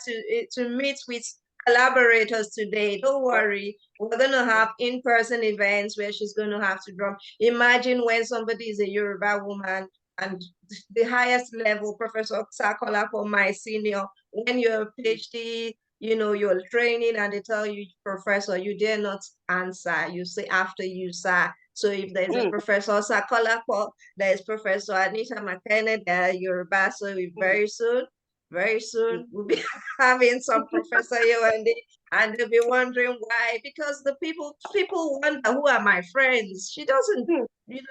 to meet with collaborators today. Don't worry, we're going to have in-person events where she's going to have to drum. Imagine when somebody is a Yoruba woman and the highest level, Professor Sir Kolapo, my senior, when you're a PhD, you're training and they tell you, Professor, you dare not answer. You say after you, sir. So if there's a Professor Sir Kolapo, there's Professor Anita McKenna, there, Yoruba. So very soon, very soon we'll be having some Professor Yewande, and they'll be wondering why. Because the people wonder who are my friends. She doesn't, you know.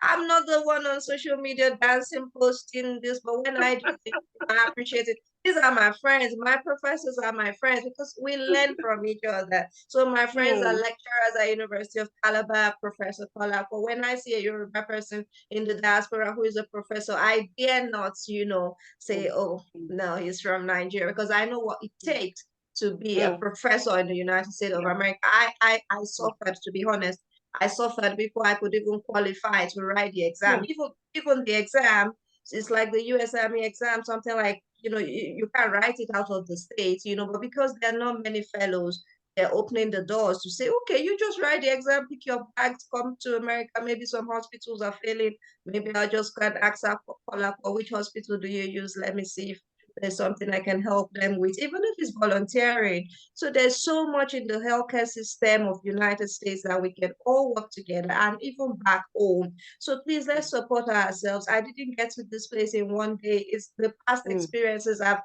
I'm not the one on social media dancing, posting this, but when I do things, I appreciate it. These are my friends. My professors are my friends because we learn from each other. So my friends are lecturers at University of Calabar, Professor Kolapo. When I see a Yoruba person in the diaspora who is a professor, I dare not, say, oh, no, he's from Nigeria, because I know what it takes to be a professor in the United States of America. I suffered, to be honest. I suffered before I could even qualify to write the exam. Even the exam, it's like the US Army exam, something like, you can't write it out of the States, but because there are not many fellows, they're opening the doors to say, okay, you just write the exam, pick your bags, come to America. Maybe some hospitals are failing. Maybe I'll just can ask her, which hospital do you use? Let me see if there's something I can help them with, even if it's volunteering. So there's so much in the healthcare system of the United States that we can all work together, and even back home. So please, let's support ourselves. I didn't get to this place in one day. It's the past experiences I've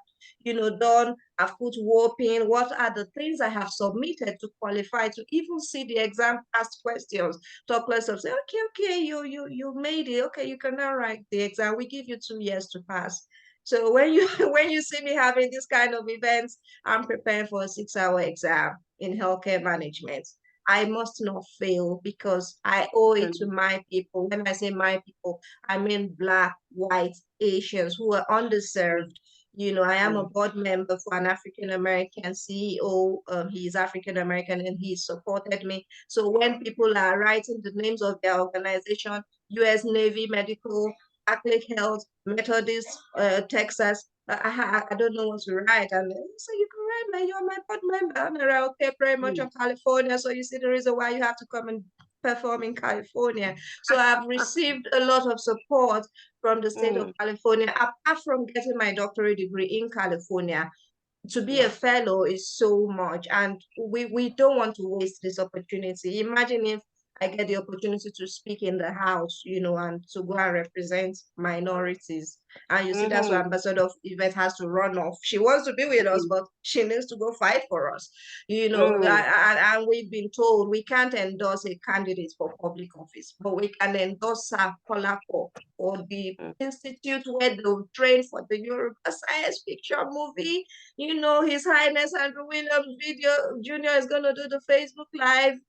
done. I've put work in. What are the things I have submitted to qualify to even see the exam past questions? Talk less of say, okay, you made it. Okay, you can now write the exam. We give you 2 years to pass. So when you when you see me having this kind of events, I'm preparing for a 6-hour exam in healthcare management. I must not fail because I owe it to my people. When I say my people, I mean Black, white, Asians who are underserved. I am a board member for an African-American CEO. He's African-American and he supported me. So when people are writing the names of their organization, US Navy Medical, Catholic Health, Methodist, Texas, I don't know what to write. And so you can write, like, you're my board member. And I okay, very much of California. So you see the reason why you have to come and perform in California. So I've received a lot of support from the state of California, apart from getting my doctorate degree in California. To be a fellow is so much, and we don't want to waste this opportunity. Imagine if I get the opportunity to speak in the House, and to go and represent minorities. And you see, that's why Ambassador Yvette has to run off. She wants to be with us, but she needs to go fight for us. And we've been told we can't endorse a candidate for public office, but we can endorse Sir Kolapo or the institute where they'll train for the Yoruba science fiction movie. His Highness Andrew Williams Jr. is going to do the Facebook Live.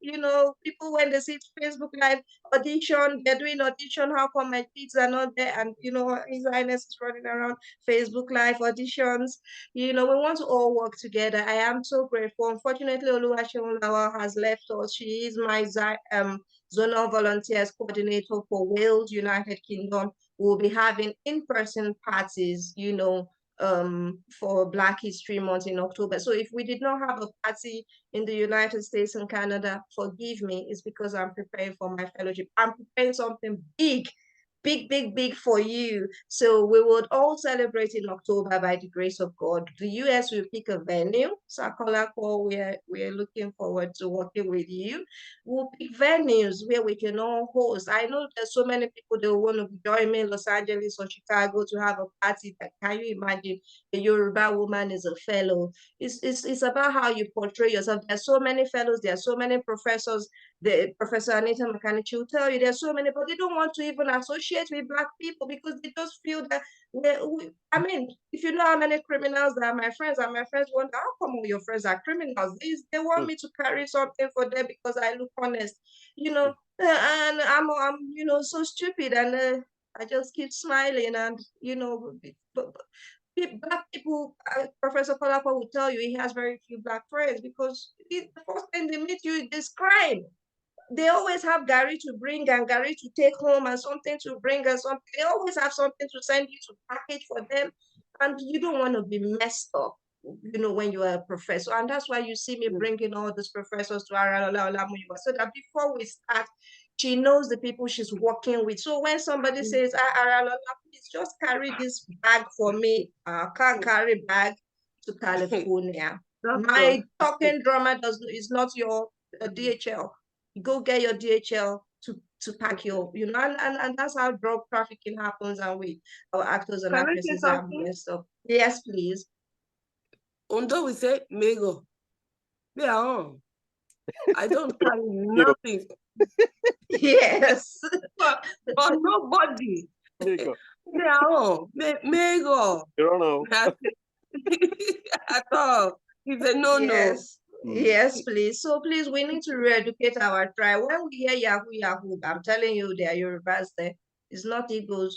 People, when they see Facebook Live audition, they're doing audition. How come my kids are not there? And, His Highness is running around Facebook Live auditions. We want to all work together. I am so grateful. Unfortunately, Oluwaseun has left us. She is my zonal volunteers coordinator for Wales, United Kingdom. We'll be having in-person parties, for Black History Month in October. So if we did not have a party in the United States and Canada, forgive me, it's because I'm preparing for my fellowship. I'm preparing something big for you. So we would all celebrate in October by the grace of God. The US will pick a venue. Sir Kolapo, we're looking forward to working with you. We'll pick venues where we can all host. I know there's so many people that want to join me in Los Angeles or Chicago to have a party. Can you imagine a Yoruba woman is a fellow? It's about how you portray yourself. There's so many fellows, there are so many professors. Professor Anita Makanichi will tell you there's so many, but they don't want to even associate with Black people because they just feel that if you know how many criminals that are my friends, and my friends wonder how come all your friends are criminals. They want me to carry something for them because I look honest, and I'm so stupid, and I just keep smiling, and but Black people, Professor Kolapo will tell you he has very few Black friends because the first time they meet you, this crime. They always have Gary to bring and Gary to take home and something to bring and something. They always have something to send you to package for them. And you don't want to be messed up, when you are a professor. And that's why you see me bringing all these professors to Aralola Olamuyiwa, so that before we start, she knows the people she's working with. So when somebody says, Aralola, please just carry this bag for me. I can't carry bag to California. My talking drummer is not your DHL. You go get your DHL to to pack your, and that's how drug trafficking happens, and our actors and Can I say actresses are something? messed up. Yes, please. Although we say Mego, they are on. I don't carry nothing. Yes. For nobody. Mego. They are on. Mego. You don't know. At all. It's a no. Yes. Yes, please. So please, we need to re-educate our tribe. When we hear Yahoo, I'm telling you, they are Yorubas there. It's not Igbos.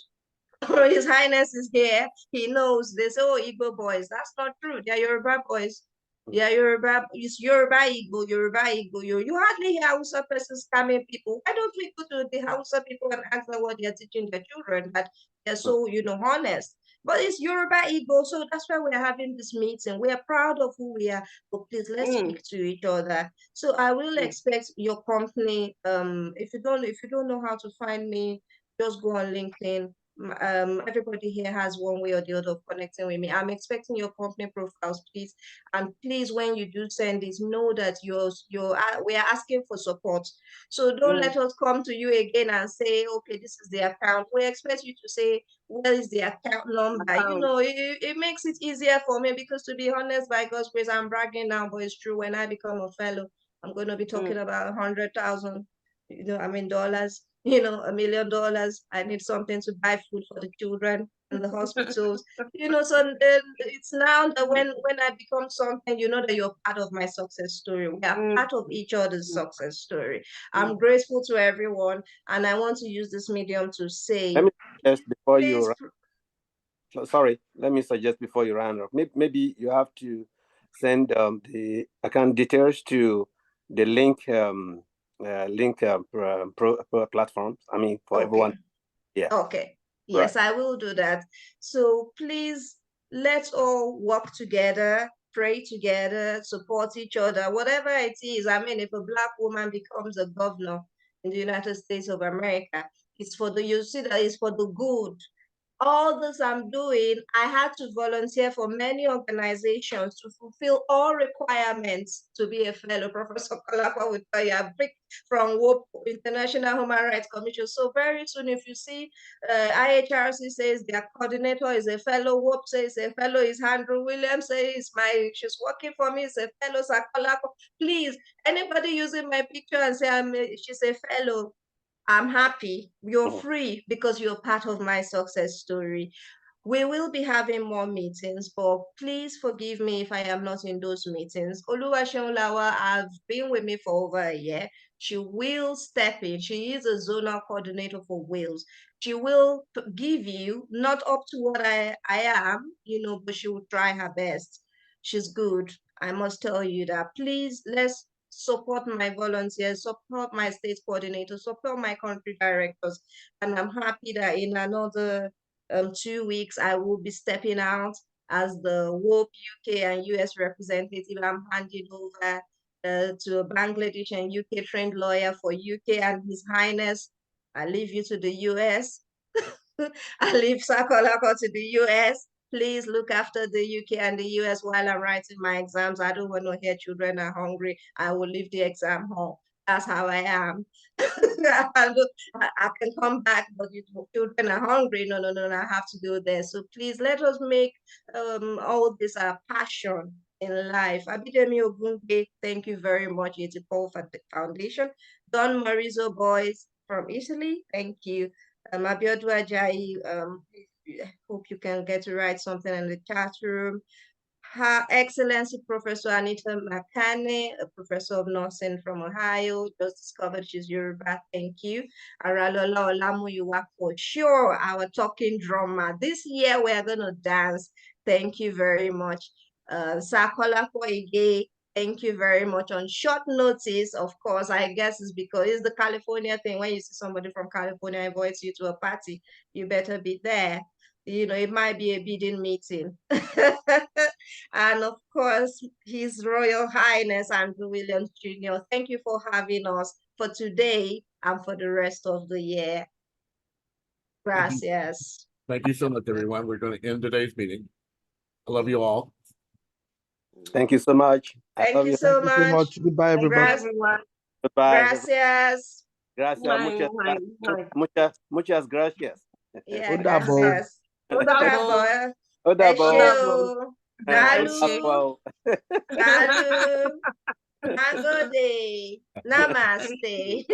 His Highness is here. He knows. They say, oh, Igbo boys. That's not true. They are Yoruba boys. Yeah, Yoruba, it's Yoruba Igbo, Yoruba Igbo. You hardly hear Hausa persons scamming people. Why don't we go to the Hausa people and ask them what they're teaching their children, that they're so, honest? But it's Yoruba Igbo, so that's why we're having this meeting. We are proud of who we are, but please let's speak to each other. So I will expect your company. If you don't know how to find me, just go on LinkedIn. Everybody here has one way or the other of connecting with me. I'm expecting your company profiles, please. And please, when you do send this, know that we are asking for support. So don't let us come to you again and say, okay, this is the account. We expect you to say, where is the account number? It makes it easier for me, because to be honest, by God's grace, I'm bragging now, but it's true. When I become a fellow, I'm going to be talking about 100,000, dollars. $1 million. I need something to buy food for the children in the hospitals. So it's now that when I become something, that you're part of my success story. We are part of each other's success story. I'm grateful to everyone, and I want to use this medium to say. Let me suggest before you. Sorry, let me suggest before you run off. Maybe you have to send the account details to the link. Platforms. For everyone. Yeah. Okay. Yes, right. I will do that. So please, let's all work together, pray together, support each other, whatever it is. If a Black woman becomes a governor in the United States of America, it's for the good. All this I'm doing, I had to volunteer for many organizations to fulfill all requirements to be a fellow. Professor Kolapo will tell you, I pick from WOP, International Human Rights Commission. So very soon, if you see IHRC says their coordinator is a fellow, WOP says a fellow is Andrew Williams, says she's working for me, is a fellow, Sir Kolapo. Please, anybody using my picture and say she's a fellow, I'm happy. You're free, because you're part of my success story. We will be having more meetings, but please forgive me if I am not in those meetings. Oluwaseunlawa has been with me for over a year. She will step in. She is a zonal coordinator for Wales. She will give you, not up to what I am, but she will try her best. She's good. I must tell you that. Please, let's support my volunteers, support my state coordinators, support my country directors. And I'm happy that in another 2 weeks, I will be stepping out as the WOP UK and US representative. I'm handing over to a Bangladesh and UK trained lawyer for UK and His Highness. I leave you to the US. I leave Sir Kolapo to the US. Please look after the UK and the US while I'm writing my exams. I don't want to hear children are hungry. I will leave the exam hall. That's how I am. I can come back, but if children are hungry, no, I have to go there. So please let us make all this a passion in life. Abidemi Ogungbe, thank you very much. Yeti Paul Foundation. Don Marizo Boys from Italy, thank you. Abiodun Ajayi, hope you can get to write something in the chat room. Her Excellency Professor Anita Makane, a professor of nursing from Ohio, just discovered she's Yoruba. Thank you. Aralola Olamuyiwa, for sure, our talking drummer. This year we're going to dance. Thank you very much. Sir Kolapo Ige, thank you very much. On short notice, of course, I guess it's because it's the California thing. When you see somebody from California invites you to a party, you better be there. It might be a bidding meeting. And of course, His Royal Highness Andrew Williams Jr. Thank you for having us for today and for the rest of the year. Gracias. Thank you so much, everyone. We're going to end today's meeting. I love you all. Thank you so much. Thank you so much. Goodbye, everybody. Goodbye. Goodbye. Gracias. Gracias. Muchas gracias. Yeah, Odabo. gracias. Odabo. Odabo. Dalu. Dalu. Dalu. Nagode. Namaste.